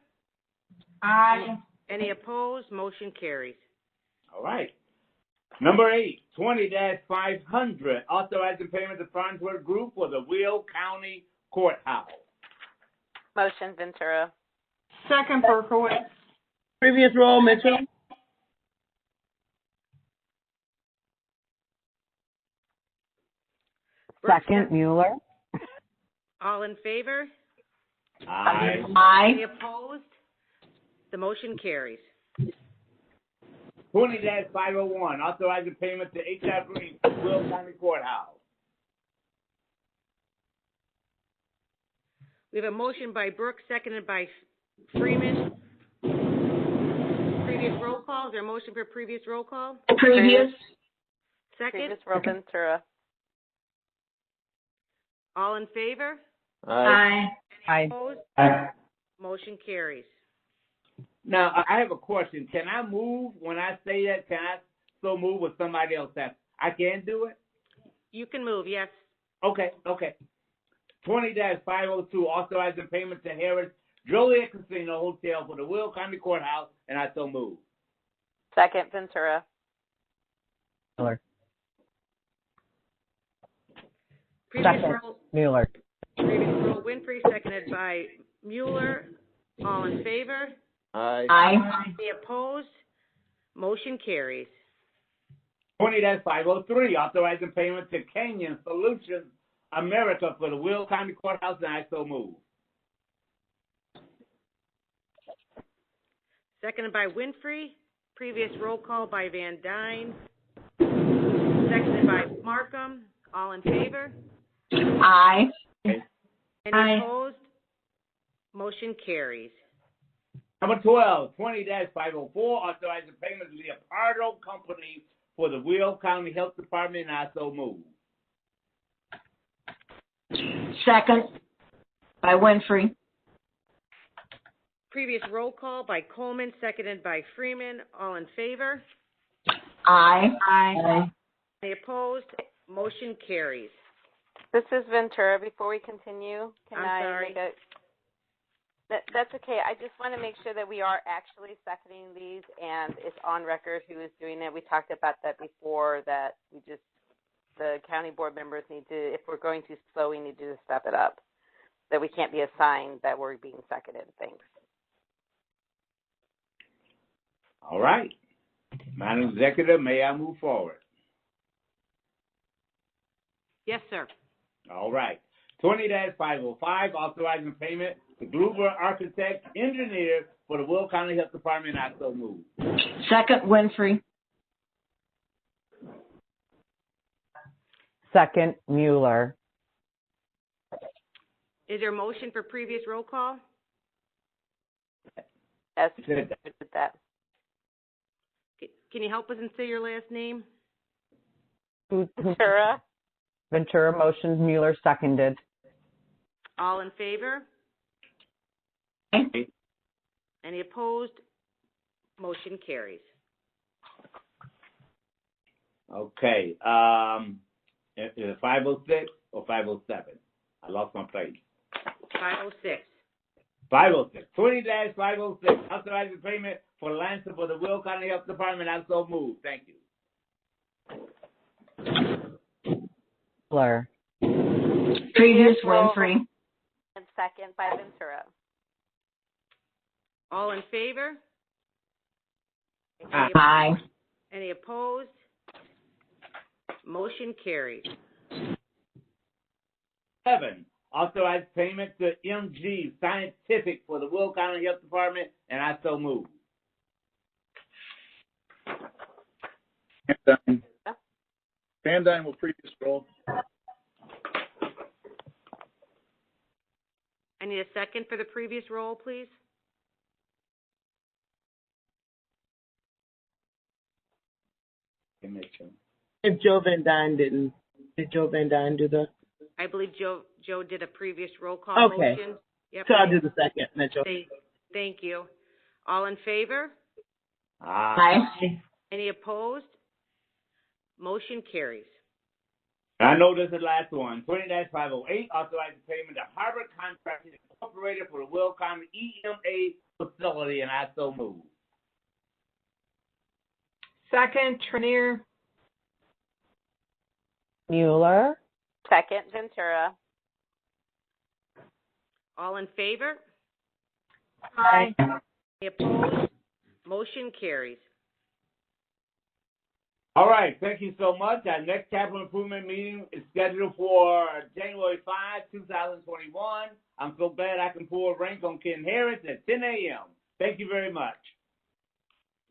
Aye. Any opposed? Motion carries. All right. Number 8, 20-500, authorizing payment to Farnsworth Group for the Will County Courthouse. Motion, Ventura. Second, Berkowitz. Previous roll, Mitchell. Second, Mueller. All in favor? Aye. Any opposed? The motion carries. 20-501, authorizing payment to HR Green for Will County Courthouse. We have a motion by Brooks, seconded by Freeman. Previous roll call. Is there a motion for previous roll call? Previous. Second. Previous roll, Ventura. All in favor? Aye. Aye. Opposed? Motion carries. Now, I have a question. Can I move when I say that? Can I still move with somebody else? That I can do it? You can move, yes. Okay. 20-502, authorizing payment to Harris Joliet Casino Hotel for the Will County Courthouse, and I so move. Second, Ventura. Mueller. Previous Second, roll, Mueller. Winfrey, seconded by Mueller. All in favor? Aye. Any opposed? Motion carries. 20-503, authorizing payment to Kenyon Solutions America for the Will County Courthouse, and I so move. Seconded by Winfrey. Previous roll call by Van Dyne. Seconded by Markham. All in favor? Aye. Any opposed? Motion carries. Number 12, 20-504, authorizing payment to the Leopardo Company for the Will County Health Department, and I so move. Second, by Winfrey. Previous roll call by Coleman, seconded by Freeman. All in favor? Aye. Aye. Any opposed? Motion carries. This is Ventura. Before we continue, I'm sorry. That's okay. I just want to make sure that we are actually seconding these and it's on record who is doing it. We talked about that before, that the county board members need to, if we're going too slow, we need to step it up. That we can't be assigned that we're being seconded. Thanks. All right. Madam Executive, may I move forward? Yes, sir. All right. 20-505, authorizing payment to Gruber Architect Engineer for the Will County Health Department, I so move. Second, Winfrey. Second, Mueller. Is there a motion for previous roll call? As with that. Can you help us and say your last name? Ventura. Ventura motions, Mueller seconded. All in favor? Aye. Any opposed? Motion carries. Okay. Is it 506 or 507? I lost my place. 506. 506. 20-506, authorizing payment for Lancer for the Will County Health Department, I so move. Thank you. Mueller. Previous, Winfrey. And second by Ventura. All in favor? Aye. Any opposed? Motion carries. 7, authorized payment to MG Scientific for the Will County Health Department, and I so move. Van Dyne will previous roll. I need a second for the previous roll, please. If Joe Van Dyne did Joe Van Dyne do the? I believe Joe did a previous roll call Okay. motion. Yep. So I'll do the second, Mitchell. Thank you. All in favor? Aye. Any opposed? Motion carries. I know this is the last one. 20-508, authorizing payment to Harbor Contracting Incorporated for the Will County EMA facility, and I so move. Second, Trenier. Mueller. Second, Ventura. All in favor? Aye. Any opposed? Motion carries. All right, thank you so much. Our next capital improvement meeting is scheduled for January 5, 2021. I'm so glad I can pull a rank on Ken Harris at 10 a.m. Thank you very much.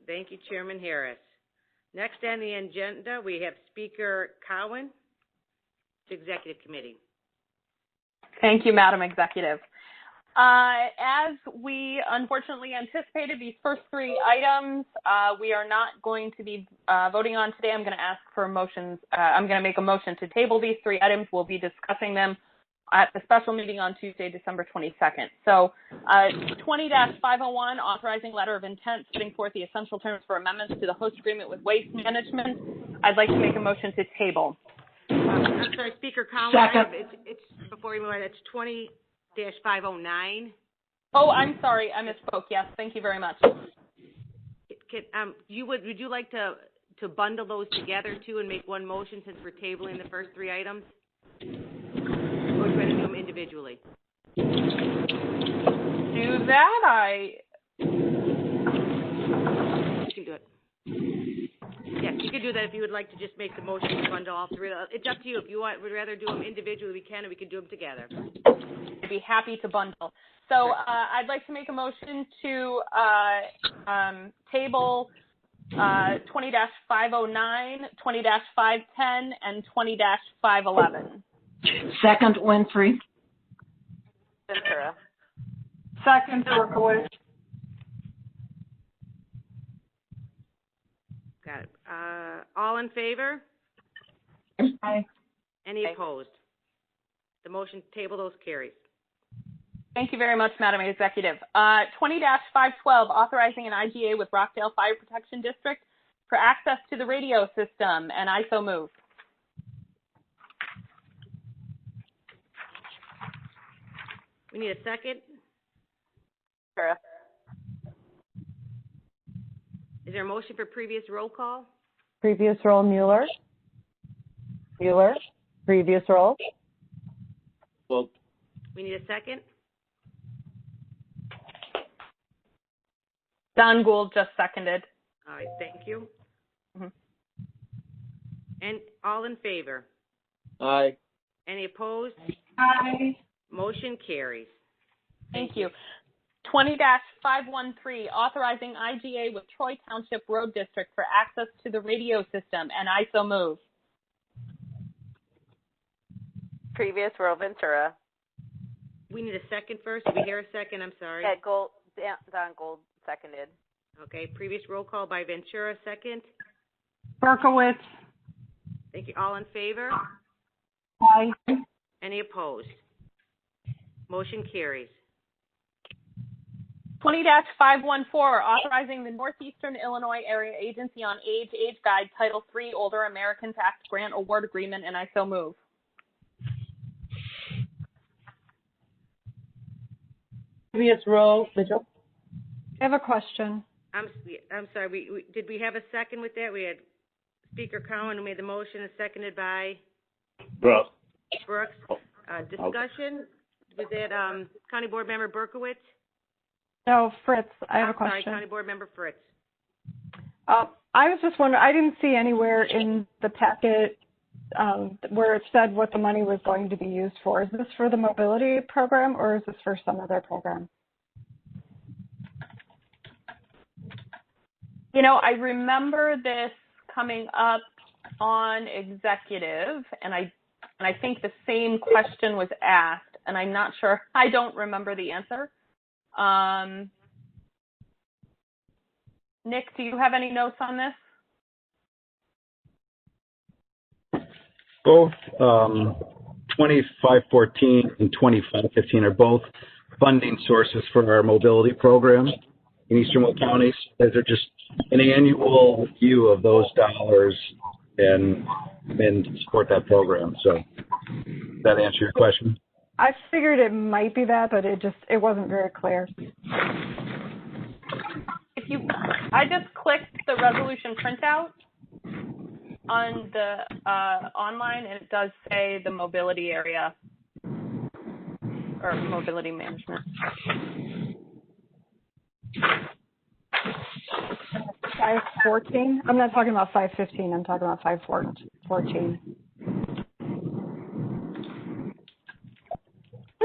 Thank you, Chairman Harris. Next on the agenda, we have Speaker Cowan to Executive Committee. Thank you, Madam Executive. As we unfortunately anticipated, these first three items we are not going to be voting on today. I'm going to ask for motions. I'm going to make a motion to table these three items. We'll be discussing them at the special meeting on Tuesday, December 22nd. So 20-501, authorizing letter of intent, setting forth the essential terms for amendments to the host agreement with Waste Management. I'd like to make a motion to table. I'm sorry, Speaker Cowan. Second. It's before we move on. It's 20-509. Oh, I'm sorry. I misspoke. Yes, thank you very much. Would you like to bundle those together too and make one motion since we're tabling the first three items? Or would you rather do them individually? Do that. You can do it. Yes, you could do that if you would like to just make the motion to bundle all three. It's up to you. If you would rather do them individually, we can, or we could do them together. I'd be happy to bundle. So I'd like to make a motion to table 20-509, 20-510, and 20-511. Second, Winfrey. Ventura. Second, Berkowitz. Got it. All in favor? Aye. Any opposed? The motion to table those carries. Thank you very much, Madam Executive. 20-512, authorizing an IGA with Rockdale Fire Protection District for access to the radio system, and I so move. We need a second. Sarah. Is there a motion for previous roll call? Previous roll, Mueller. Mueller. Previous roll. Well, We need a second. Don Gould just seconded. All right, thank you. Mm-hmm. And all in favor? aye. Any opposed? Aye. Motion carries. Thank you. 20-513, authorizing IGA with Troy Township Road District for access to the radio system, and I so move. Previous roll, Ventura. We need a second first. Did we hear a second? I'm sorry. Yeah, Don Gould seconded. Okay, previous roll call by Ventura, second. Berkowitz. Thank you. All in favor? Aye. Any opposed? Motion carries. 20-514, authorizing the Northeastern Illinois Area Agency on Age Guide Title III Older Americans Act Grant Award Agreement, and I so move. Previous roll, Mitchell. I have a question. I'm sorry. Did we have a second with that? We had Speaker Cowan who made the motion and seconded by Brooks. Brooks. Discussion? Was that County Board Member Berkowitz? No, Fritz, I have a I'm sorry, question. County Board Member Fritz. I was just wondering, I didn't see anywhere in the packet where it said what the money was going to be used for. Is this for the mobility program or is this for some other program? You know, I remember this coming up on executive, and I think the same question was asked, and I'm not sure. I don't remember the answer. Nick, do you have any notes on this? Both 2514 and 2515 are both funding sources for our mobility program in Eastern Will County. Those are just an annual view of those dollars and support that program. So, does that answer your question? I figured it might be that, but it wasn't very clear. I just clicked the resolution printout on the online, and it does say the mobility area or mobility management. 514? I'm not talking about 515. I'm talking about 514.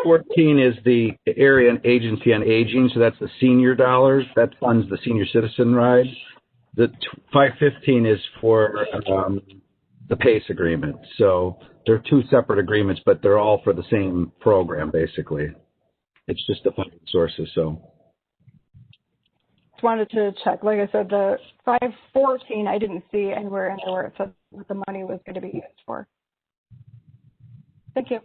14 is the area agency on aging, so that's the senior dollars. That funds the senior citizen ride. The 515 is for the PACE agreement. So they're two separate agreements, but they're all for the same program, basically. It's just the funding sources. So Just wanted to check. Like I said, the 514, I didn't see anywhere in there where it said what the money was going to be used for. Thank you.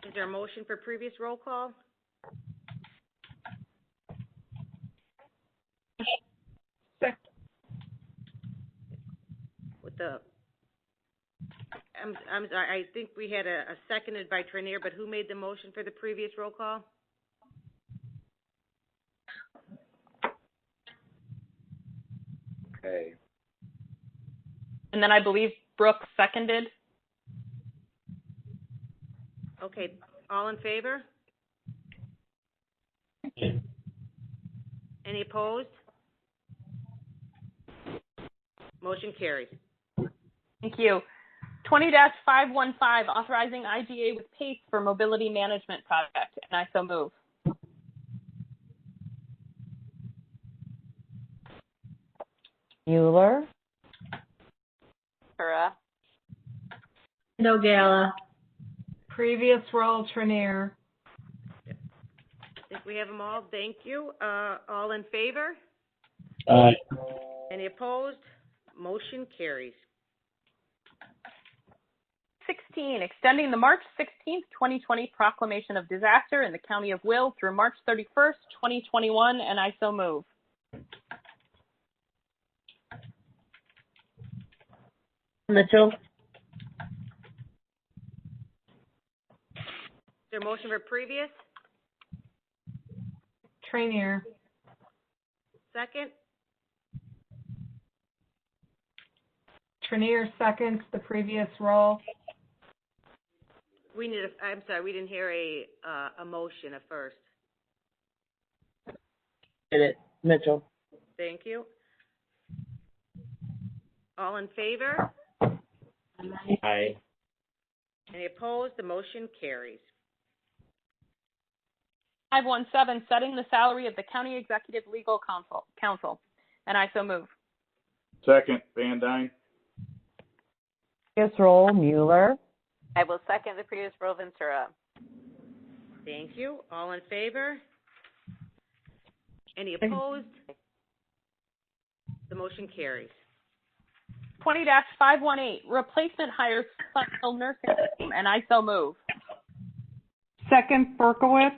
Is there a motion for previous roll call? With the, I'm sorry, I think we had a seconded by Trenier, but who made the motion for the previous roll call? okay. And then I believe Brooke seconded. Okay, all in favor? Any opposed? Motion carries. Thank you. 20-515, authorizing IGA with PACE for mobility management project, and I so move. Mueller. Ventura. Nogala. Previous roll, Trenier. I think we have them all. Thank you. All in favor? Aye. Any opposed? Motion carries. 16, extending the March 16th, 2020 proclamation of disaster in the County of Will through March 31st, 2021, and I so move. Mitchell. Is there a motion for previous? Trainier. Second? Trainier seconds the previous roll. We need I'm sorry, we didn't hear a motion at first. Did it, Mitchell. Thank you. All in favor? Aye. Any opposed? The motion carries. 517, setting the salary of the County Executive Legal Counsel, and I so move. Second, Van Dyne. Previous roll, Mueller. I will second the previous roll, Ventura. Thank you. All in favor? Any opposed? The motion carries. 20-518, replacement hires functional nursing home, and I so move. Second, Berkowitz.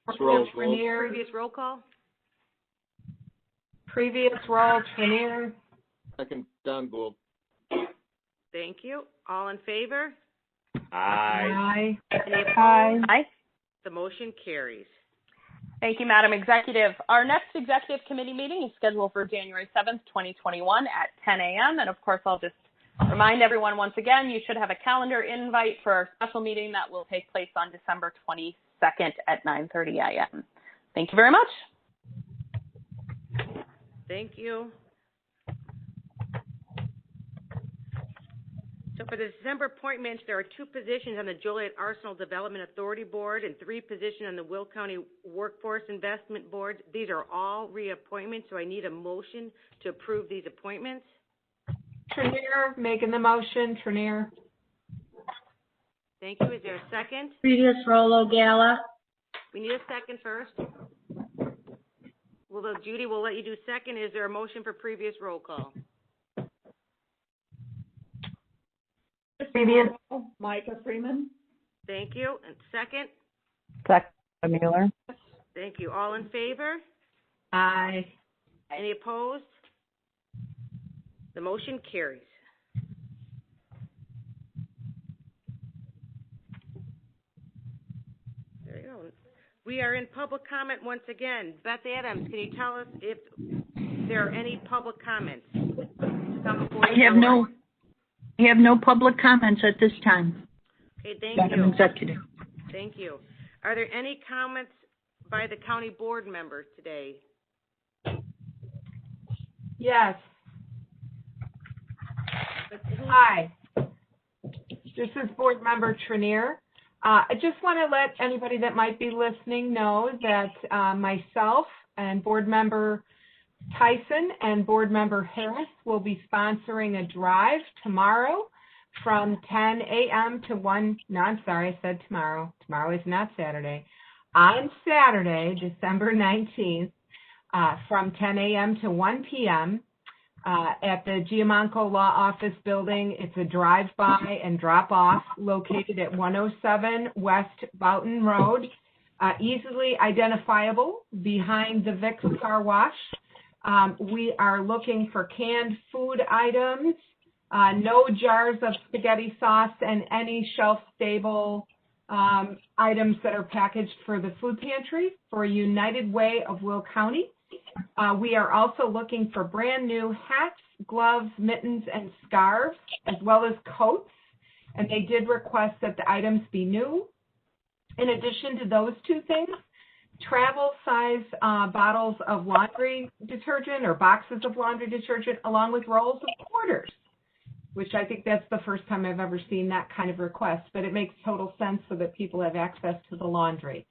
Previous roll call? Previous roll, Trainier. Second, Don Gould. Thank you. All in favor? Aye. Any opposed? Aye. The motion carries. Thank you, Madam Executive. Our next Executive Committee meeting is scheduled for January 7th, 2021 at 10 a.m. And of course, I'll just remind everyone once again, you should have a calendar invite for our special meeting that will take place on December 22nd at 9:30 a.m. Thank you very much. Thank you. So for the December appointments, there are 2 positions on the Joliet Arsenal Development Authority Board and 3 positions on the Will County Workforce Investment Board. These are all reappointments, so I need a motion to approve these appointments. Trainier making the motion. Trainier. Thank you. Is there a second? Previous roll, O'Gala. We need a second first. Judy, we'll let you do second. Is there a motion for previous roll call? Previous. Micah Freeman. Thank you. And second? Second, Mueller. Thank you. All in favor? Aye. Any opposed? The motion carries. There you go. We are in public comment once again. Beth Adams, can you tell us if there are any public comments? I have no public comments at this time. Okay, thank Madam you. Executive. Thank you. Are there any comments by the county board members today? Yes. Hi. This is Board Member Trainier. I just want to let anybody that might be listening know that myself and Board Member Tyson and Board Member Harris will be sponsoring a drive tomorrow from 10 a.m. to 1. No, I'm sorry, I said tomorrow. Tomorrow is not Saturday. On Saturday, December 19th, from 10 a.m. to 1 p.m. At the Giamanco Law Office Building. It's a drive-by and drop-off located at 107 West Boughton Road, easily identifiable behind the Vicks Car Wash. We are looking for canned food items, no jars of spaghetti sauce, and any shelf-stable items that are packaged for the food pantry for United Way of Will County. We are also looking for brand new hats, gloves, mittens, and scarves, as well as coats, and they did request that the items be new. In addition to those 2 things, travel size bottles of laundry detergent or boxes of laundry detergent, along with rolls of quarters, which I think that's the first time I've ever seen that kind of request, but it makes total sense so that people have access to the laundry.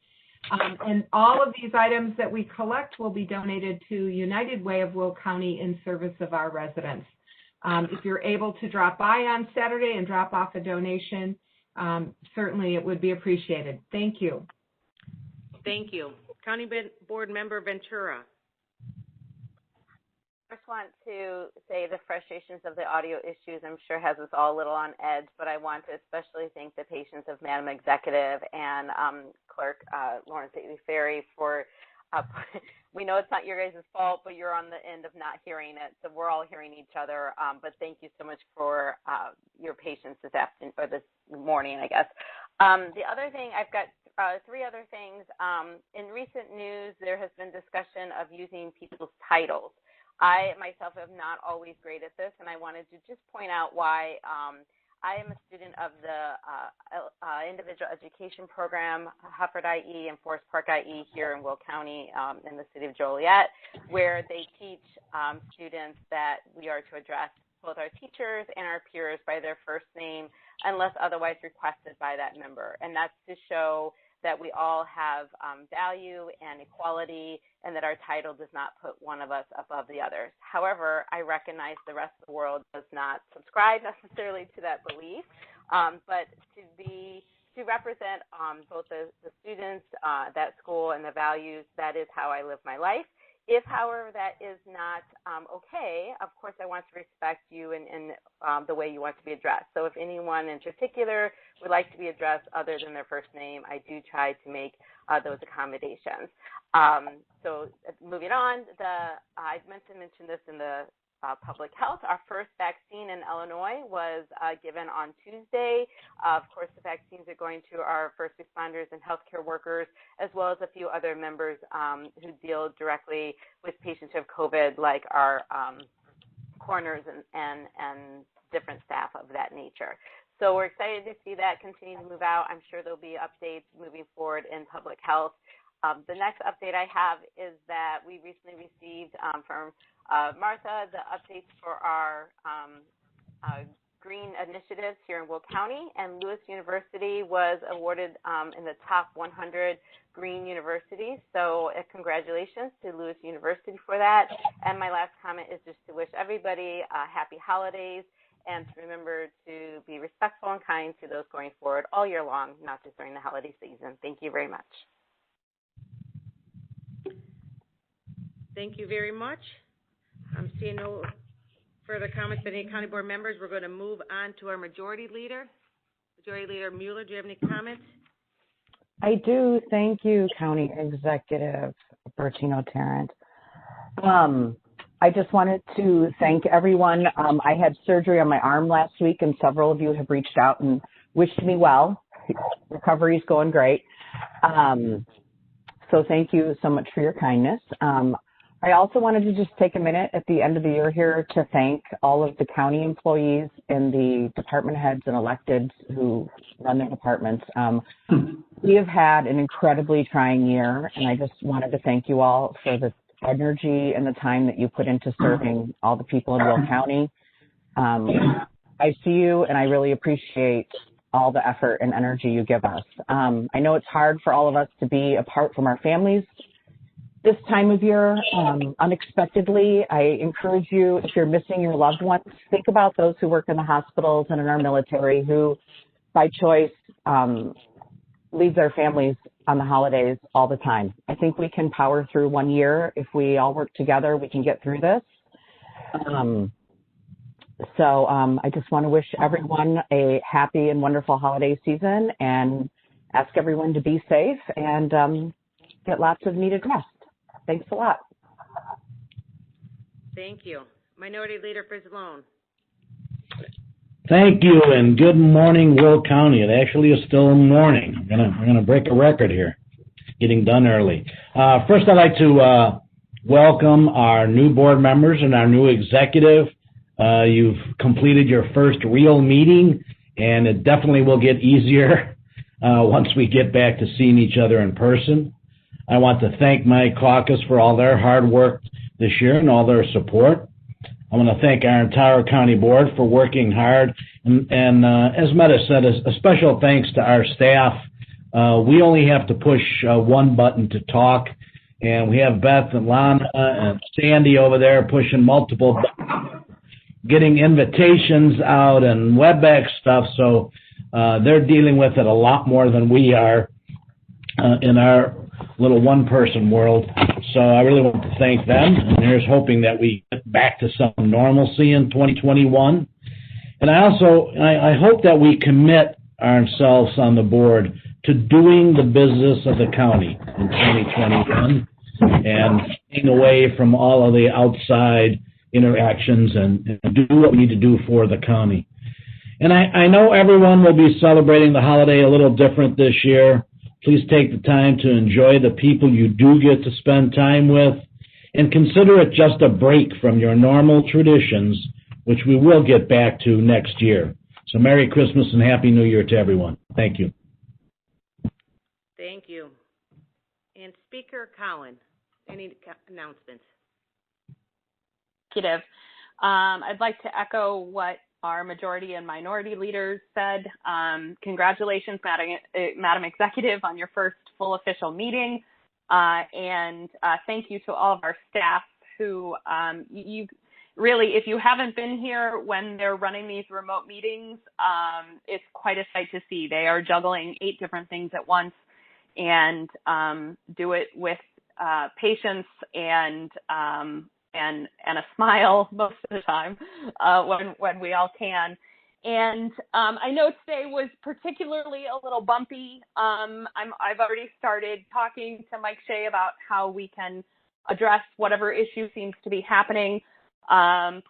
And all of these items that we collect will be donated to United Way of Will County in service of our residents. If you're able to drop by on Saturday and drop off a donation, certainly it would be appreciated. Thank you. Thank you. County Board Member Ventura. I just want to say the frustrations of the audio issues, I'm sure, has us all a little on edge, but I want to especially thank the patience of Madam Executive and Clerk Lawrence Gately Ferry for, we know it's not your guys' fault, but you're on the end of not hearing it, so we're all hearing each other, but thank you so much for your patience this afternoon, or this morning, I guess. The other thing, I've got three other things. In recent news, there has been discussion of using people's titles. I myself am not always great at this, and I wanted to just point out why I am a student of the individual education program, Hufford IE and Forest Park IE here in Will County in the city of Joliet, where they teach students that we are to address both our teachers and our peers by their first name unless otherwise requested by that member. And that's to show that we all have value and equality, and that our title does not put one of us above the others. However, I recognize the rest of the world does not subscribe necessarily to that belief, but to represent both the students, that school, and the values, that is how I live my life. If, however, that is not okay, of course, I want to respect you in the way you want to be addressed. So if anyone in particular would like to be addressed other than their first name, I do try to make those accommodations. So moving on, I mentioned this in the public health. Our first vaccine in Illinois was given on Tuesday. Of course, the vaccines are going to our first responders and healthcare workers, as well as a few other members who deal directly with patients who have COVID, like our coroners and different staff of that nature. So we're excited to see that continue to move out. I'm sure there'll be updates moving forward in public health. The next update I have is that we recently received from Martha the updates for our green initiatives here in Will County, and Lewis University was awarded in the top 100 green universities. So congratulations to Lewis University for that. And my last comment is just to wish everybody happy holidays, and to remember to be respectful and kind to those going forward all year long, not just during the holiday season. Thank you very much. Thank you very much. I'm seeing no further comments from any county board members. We're going to move on to our majority leader. Majority Leader Mueller, do you have any comments? I do. Thank you, County Executive Bertino Tarrant. I just wanted to thank everyone. I had surgery on my arm last week, and several of you have reached out and wished me well. Recovery's going great. So thank you so much for your kindness. I also wanted to just take a minute at the end of the year here to thank all of the county employees and the department heads and electeds who run their departments. We have had an incredibly trying year, and I just wanted to thank you all for the energy and the time that you put into serving all the people in Will County. I see you, and I really appreciate all the effort and energy you give us. I know it's hard for all of us to be apart from our families this time of year, unexpectedly. I encourage you, if you're missing your loved ones, think about those who work in the hospitals and in our military who, by choice, leave their families on the holidays all the time. I think we can power through one year. If we all work together, we can get through this. So I just want to wish everyone a happy and wonderful holiday season, and ask everyone to be safe and get lots of needed rest. Thanks a lot. Thank you. Minority Leader Frizzalone. Thank you, and good morning, Will County. It actually is still morning. I'm gonna break a record here, getting done early. First, I'd like to welcome our new board members and our new executive. You've completed your first real meeting, and it definitely will get easier once we get back to seeing each other in person. I want to thank my caucus for all their hard work this year and all their support. I want to thank our entire county board for working hard. And as Meta said, a special thanks to our staff. We only have to push one button to talk, and we have Beth and Lana and Sandy over there pushing multiple buttons, getting invitations out and WebEx stuff. So they're dealing with it a lot more than we are in our little one-person world. So I really want to thank them, and here's hoping that we get back to some normalcy in 2021. And I hope that we commit ourselves on the board to doing the business of the county in 2021 and staying away from all of the outside interactions and do what we need to do for the county. And I know everyone will be celebrating the holiday a little different this year. Please take the time to enjoy the people you do get to spend time with and consider it just a break from your normal traditions, which we will get back to next year. So Merry Christmas and Happy New Year to everyone. Thank you. Thank you. And Speaker Collin, any announcements? Executive. I'd like to echo what our majority and minority leaders said. Congratulations, Madam Executive, on your first full official meeting. And thank you to all of our staff who you really, if you haven't been here when they're running these remote meetings, it's quite a sight to see. They are juggling 8 different things at once and do it with patience and a smile most of the time when we all can. And I know today was particularly a little bumpy. I've already started talking to Mike Shea about how we can address whatever issue seems to be happening.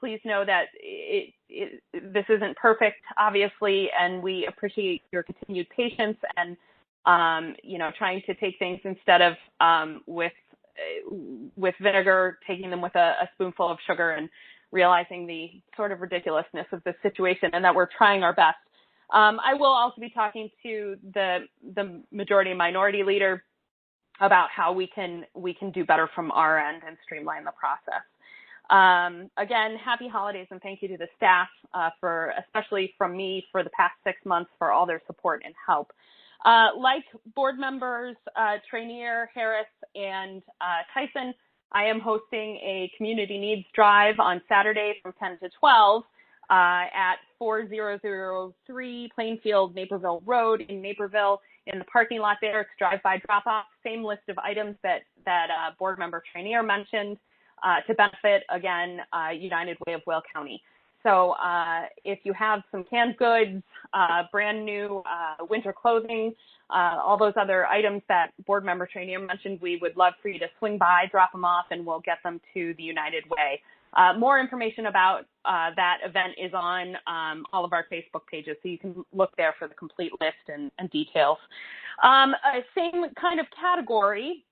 Please know that this isn't perfect, obviously, and we appreciate your continued patience and trying to take things instead of with vinegar, taking them with a spoonful of sugar and realizing the sort of ridiculousness of this situation and that we're trying our best. I will also be talking to the majority and minority leader about how we can do better from our end and streamline the process. Again, happy holidays and thank you to the staff especially from me for the past 6 months for all their support and help. Like board members Trainier, Harris, and Tyson, I am hosting a community needs drive on Saturday from 10 to 12 at 4003 Plainfield Naperville Road in Naperville. In the parking lot there, it's drive-by drop-off, same list of items that board member Trainier mentioned to benefit, again, United Way of Whale County. So if you have some canned goods, brand new winter clothing, all those other items that board member Trainier mentioned, we would love for you to swing by, drop them off, and we'll get them to the United Way. More information about that event is on all of our Facebook pages, so you can look there for the complete list and details. Same kind of category,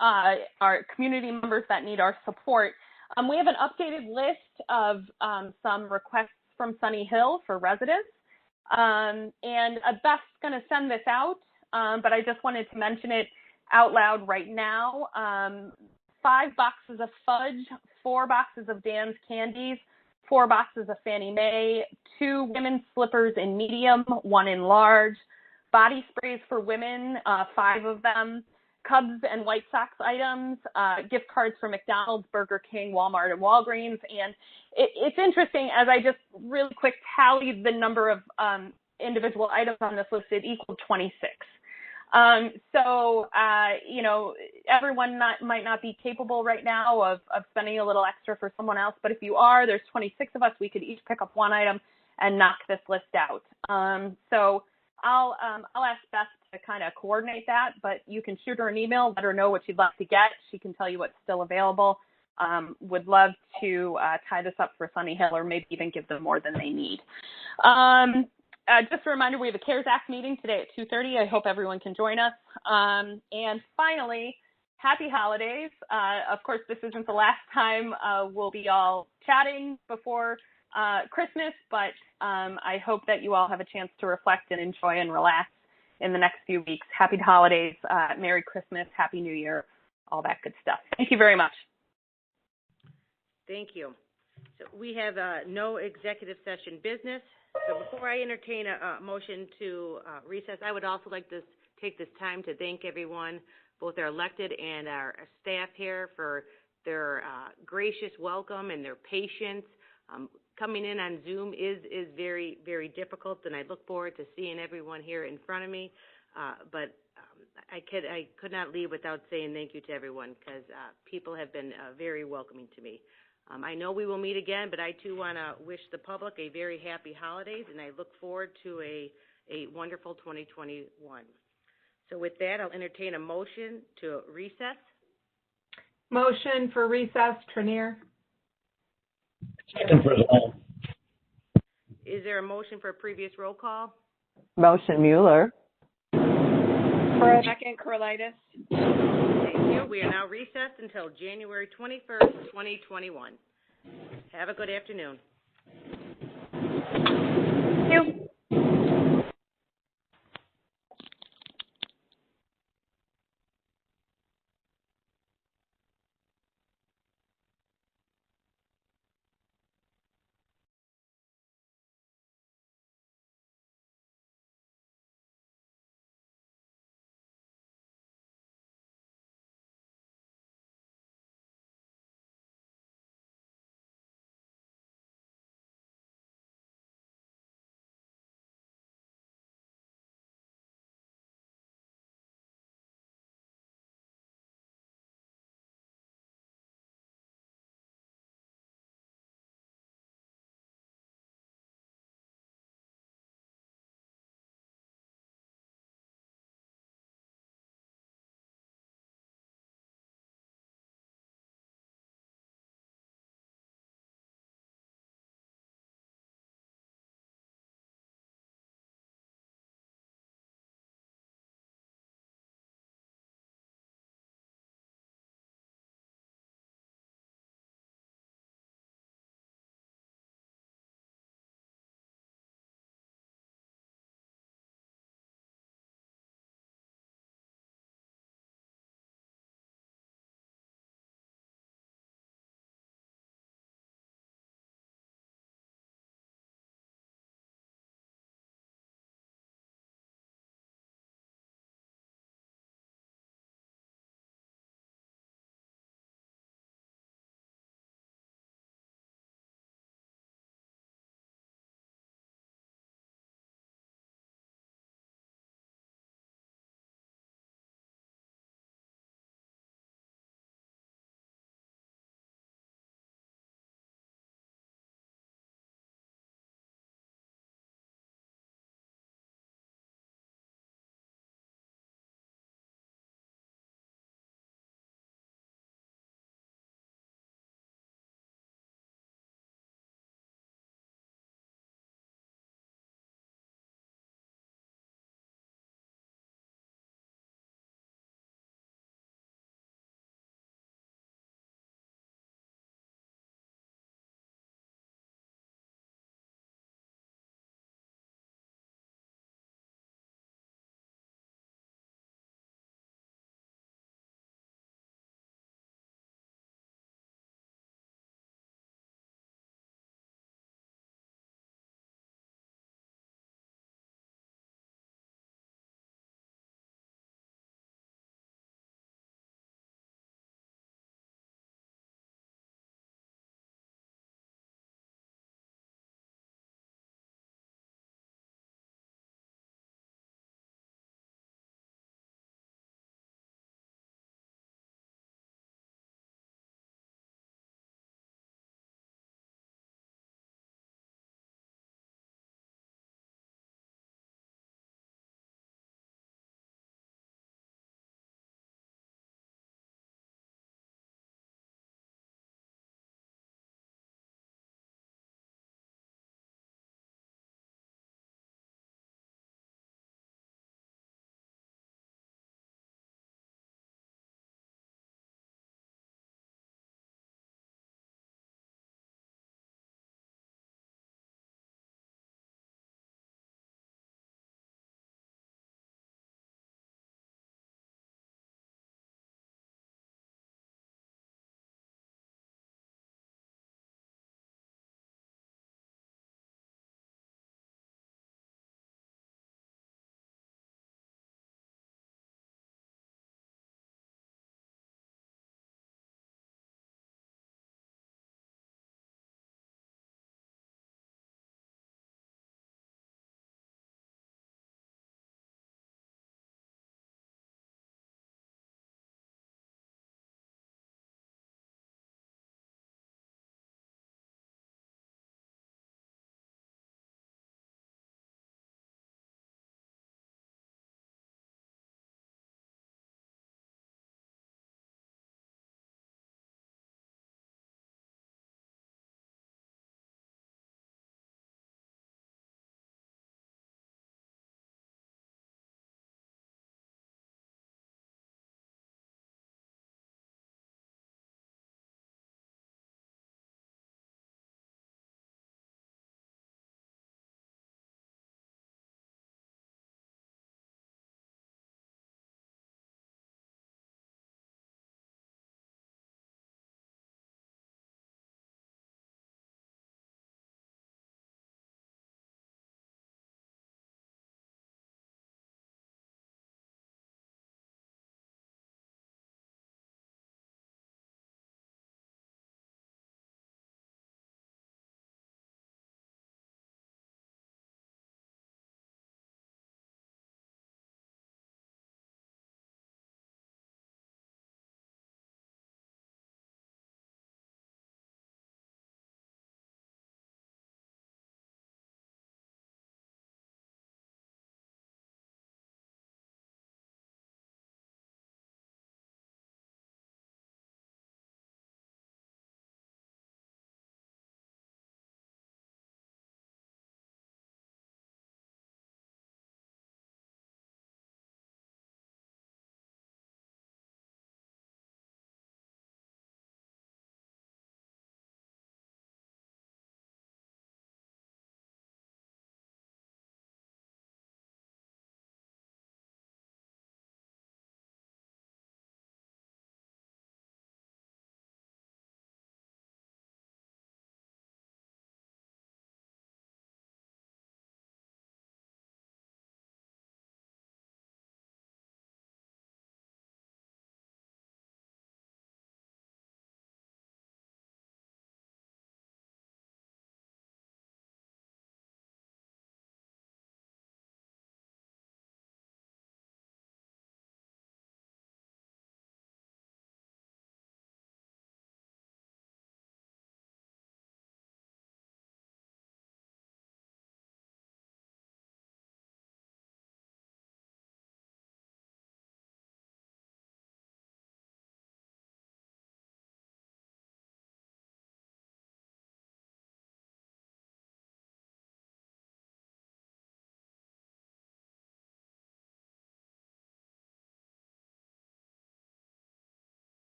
our community members that need our support. We have an updated list of some requests from Sunny Hill for residents. And Beth's going to send this out, but I just wanted to mention it out loud right now. 5 boxes of fudge, 4 boxes of Dan's candies, 4 boxes of Fannie Mae, 2 women's slippers in medium, 1 in large, body sprays for women, 5 of them, Cubs and White Sox items, gift cards for McDonald's, Burger King, Walmart, and Walgreens. And it's interesting, as I just really quick tallied the number of individual items on this list, it equaled 26. So, everyone might not be capable right now of spending a little extra for someone else, but if you are, there's 26 of us, we could each pick up 1 item and knock this list out. So I'll ask Beth to kind of coordinate that, but you can shoot her an email, let her know what you'd like to get. She can tell you what's still available. Would love to tie this up for Sunny Hill or maybe even give them more than they need. Just a reminder, we have a CARES Act meeting today at 2:30. I hope everyone can join us. And finally, happy holidays. Of course, this isn't the last time we'll be all chatting before Christmas, but I hope that you all have a chance to reflect and enjoy and relax in the next few weeks. Happy holidays, Merry Christmas, Happy New Year, all that good stuff. Thank you very much. Thank you. So we have no executive session business. So before I entertain a motion to recess, I would also like to take this time to thank everyone, both our elected and our staff here, for their gracious welcome and their patience. Coming in on Zoom is very, very difficult, and I look forward to seeing everyone here in front of me. But I could not leave without saying thank you to everyone because people have been very welcoming to me. I know we will meet again, but I too want to wish the public a very happy holidays, and I look forward to a wonderful 2021. So with that, I'll entertain a motion to recess. Motion for recess, Trenier. Second for all. Is there a motion for a previous roll call? Motion Mueller. For a second, Corlitis. Thank you. We are now recessed until January 21st, 2021. Have a good afternoon. Thank you.